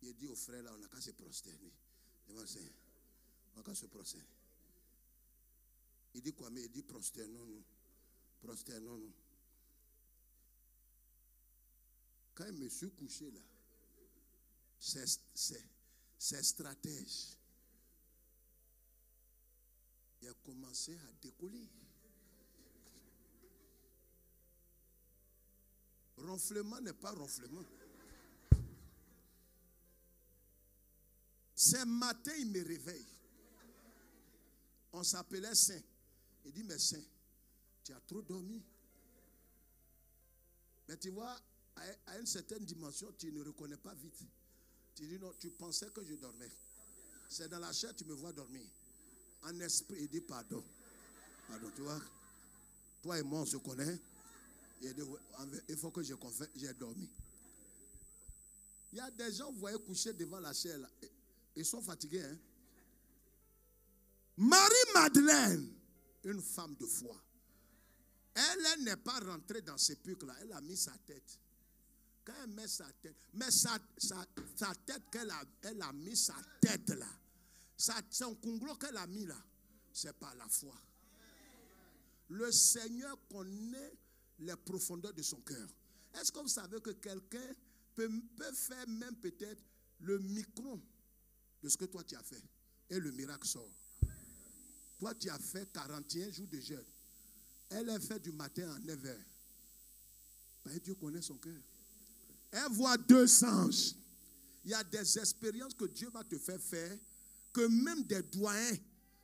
Il dit au frère, là, on n'a qu'à se prosterner. On n'a qu'à se prosterner. Il dit quoi? Mais il dit, prosternons-nous. Prosternons-nous. Quand il me suis couché là, c'est stratège. Il a commencé à décoller. Ronflement n'est pas ronflement. Ce matin, il me réveille. On s'appelait Saint. Il dit, mais Saint, tu as trop dormi. Mais tu vois, à une certaine dimension, tu ne reconnais pas vite. Tu dis, non, tu pensais que je dormais. C'est dans la chair, tu me vois dormir. En esprit, il dit, pardon. Pardon, tu vois. Toi et moi, on se connaît. Il faut que je confesse, j'ai dormi. Il y a des gens, vous voyez, couchés devant la chair, là. Ils sont fatigués, hein. Marie-Madeleine, une femme de foi. Elle n'est pas rentrée dans ce sépulcre-là. Elle a mis sa tête. Quand elle met sa tête, mais sa tête elle a mis sa tête là. Son conglo qu'elle a mis là, c'est pas la foi. Le Seigneur connaît les profondeurs de son cœur. Est-ce que vous savez que quelqu'un peut faire même peut-être le micron de ce que toi tu as fait et le miracle sort? Toi tu as fait 41 jours de jeûne. Elle a fait du matin à 9h. Ben, Dieu connaît son cœur. Elle voit 2 anges. Il y a des expériences que Dieu va te faire faire que même des doyens,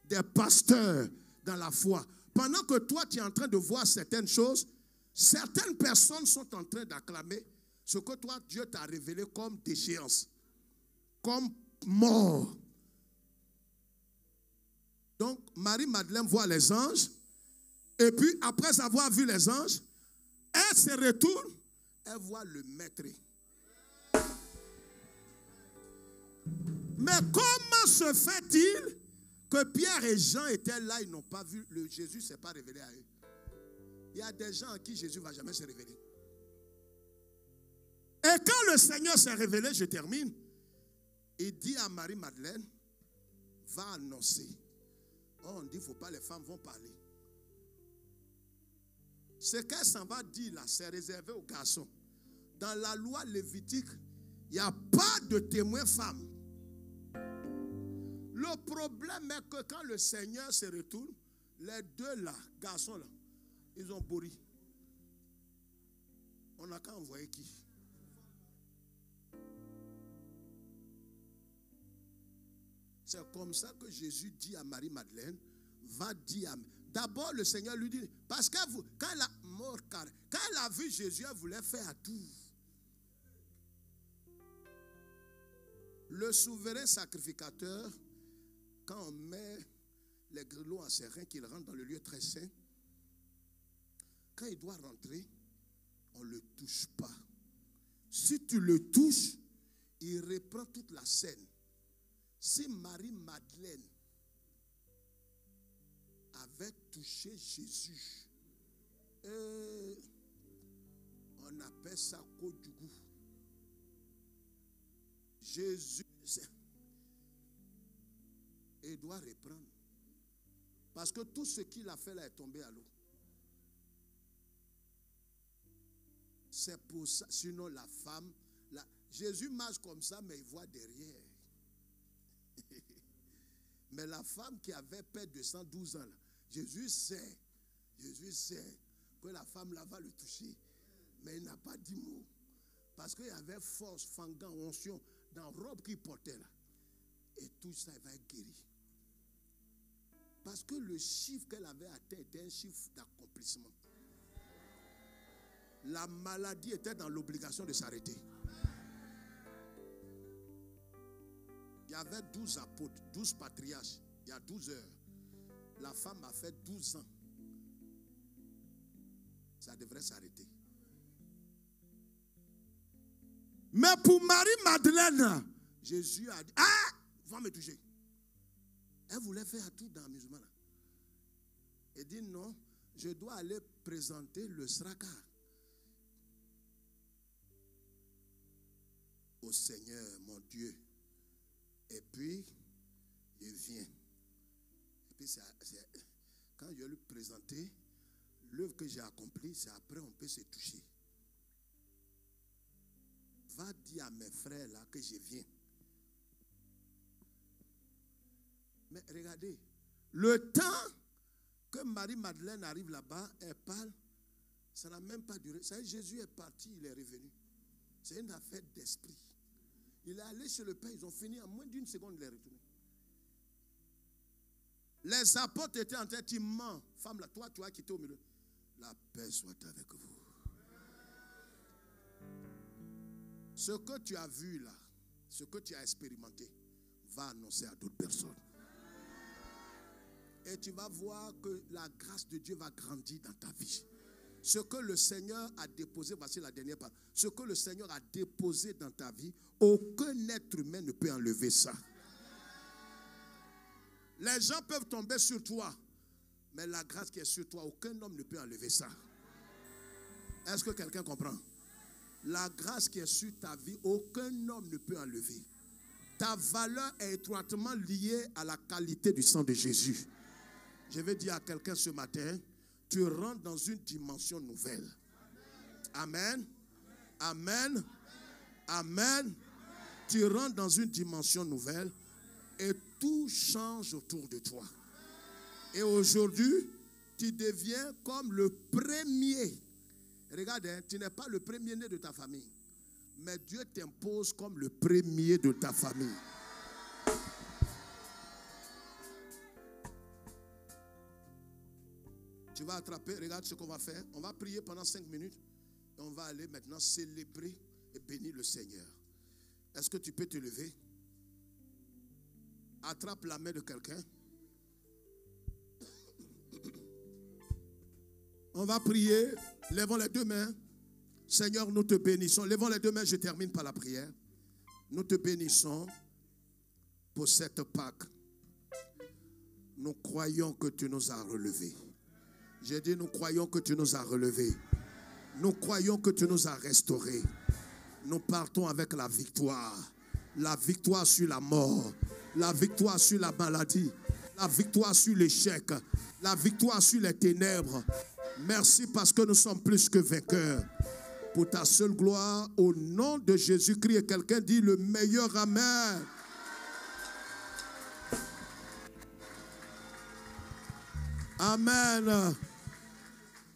des pasteurs dans la foi, pendant que toi tu es en train de voir certaines choses, certaines personnes sont en train d'acclamer ce que toi Dieu t'a révélé comme déchéance, comme mort. Donc Marie-Madeleine voit les anges, et puis après avoir vu les anges, elle se retourne, elle voit le maître. Mais comment se fait-il que Pierre et Jean étaient là, ils n'ont pas vu, Jésus ne s'est pas révélé à eux? Il y a des gens à qui Jésus ne va jamais se révéler. Et quand le Seigneur s'est révélé, je termine, il dit à Marie-Madeleine, va annoncer. Oh, on dit, il ne faut pas, les femmes vont parler. Ce qu'elle s'en va dire là, c'est réservé aux garçons. Dans la loi lévitique, il n'y a pas de témoin femme. Le problème est que quand le Seigneur se retourne, les deux là, garçons là, ils ont bourri. On n'a qu'à envoyer qui? C'est comme ça que Jésus dit à Marie-Madeleine, va dire à... D'abord le Seigneur lui dit, parce que quand elle a vu Jésus, elle voulait faire à tout. Le souverain sacrificateur, quand on met les grelots en serrin, qu'il rentre dans le lieu très saint, quand il doit rentrer, on ne le touche pas. Si tu le touches, il reprend toute la scène. Si Marie-Madeleine avait touché Jésus, on appelle ça Kodougou. Jésus, il doit reprendre. Parce que tout ce qu'il a fait là est tombé à l'eau. C'est pour ça, sinon la femme, Jésus marche comme ça, mais il voit derrière. Mais la femme qui avait perdu 212 ans, là, Jésus sait que la femme là va le toucher. Mais il n'a pas dit mot. Parce qu'il y avait force, fangan, onction dans la robe qu'il portait là. Et tout ça, il va être guéri. Parce que le chiffre qu'elle avait atteint était un chiffre d'accomplissement. La maladie était dans l'obligation de s'arrêter. Il y avait 12 apôtres, 12 patriarches. Il y a 12 heures. La femme a fait 12 ans. Ça devrait s'arrêter. Mais pour Marie-Madeleine, Jésus a dit, ah, va me toucher. Elle voulait faire tout dans l'amusement. Elle dit, non, je dois aller présenter le sraka au Seigneur, mon Dieu. Et puis, il vient. Et puis, quand je lui ai présenté, l'œuvre que j'ai accomplie, c'est après on peut se toucher. Va dire à mes frères là que je viens. Mais regardez, le temps que Marie-Madeleine arrive là-bas, elle parle, ça n'a même pas duré. Ça, Jésus est parti, il est revenu. C'est une affaire d'esprit. Il est allé chez le Père, ils ont fini en moins d'une seconde, il est retourné. Les apôtres étaient en train de dire, mens, femme là, toi, tu as quitté au milieu. La paix soit avec vous. Ce que tu as vu là, ce que tu as expérimenté, va annoncer à d'autres personnes. Et tu vas voir que la grâce de Dieu va grandir dans ta vie. Ce que le Seigneur a déposé, voici la dernière parole. Ce que le Seigneur a déposé dans ta vie, aucun être humain ne peut enlever ça. Les gens peuvent tomber sur toi, mais la grâce qui est sur toi, aucun homme ne peut enlever ça. Est-ce que quelqu'un comprend? La grâce qui est sur ta vie, aucun homme ne peut enlever. Ta valeur est étroitement liée à la qualité du sang de Jésus. Je vais dire à quelqu'un ce matin, tu rentres dans une dimension nouvelle. Amen. Amen. Amen. Tu rentres dans une dimension nouvelle et tout change autour de toi. Et aujourd'hui, tu deviens comme le premier. Regarde, hein, tu n'es pas le premier-né de ta famille. Mais Dieu t'impose comme le premier de ta famille. Tu vas attraper, regarde ce qu'on va faire. On va prier pendant 5 minutes. Et on va aller maintenant célébrer et bénir le Seigneur. Est-ce que tu peux te lever? Attrape la main de quelqu'un. On va prier. Lèvons les deux mains. Seigneur, nous te bénissons. Lèvons les deux mains, je termine par la prière. Nous te bénissons pour cette Pâque. Nous croyons que tu nous as relevés. J'ai dit, nous croyons que tu nous as relevés. Nous croyons que tu nous as restaurés. Nous partons avec la victoire. La victoire sur la mort. La victoire sur la maladie. La victoire sur l'échec. La victoire sur les ténèbres. Merci parce que nous sommes plus que vainqueurs. Pour ta seule gloire, au nom de Jésus-Christ. Et quelqu'un dit le meilleur amen. Amen.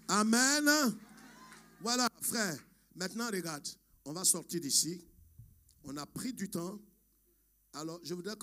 Amen. Voilà, frère. Maintenant, regarde. On va sortir d'ici. On a pris du temps. Alors, je voudrais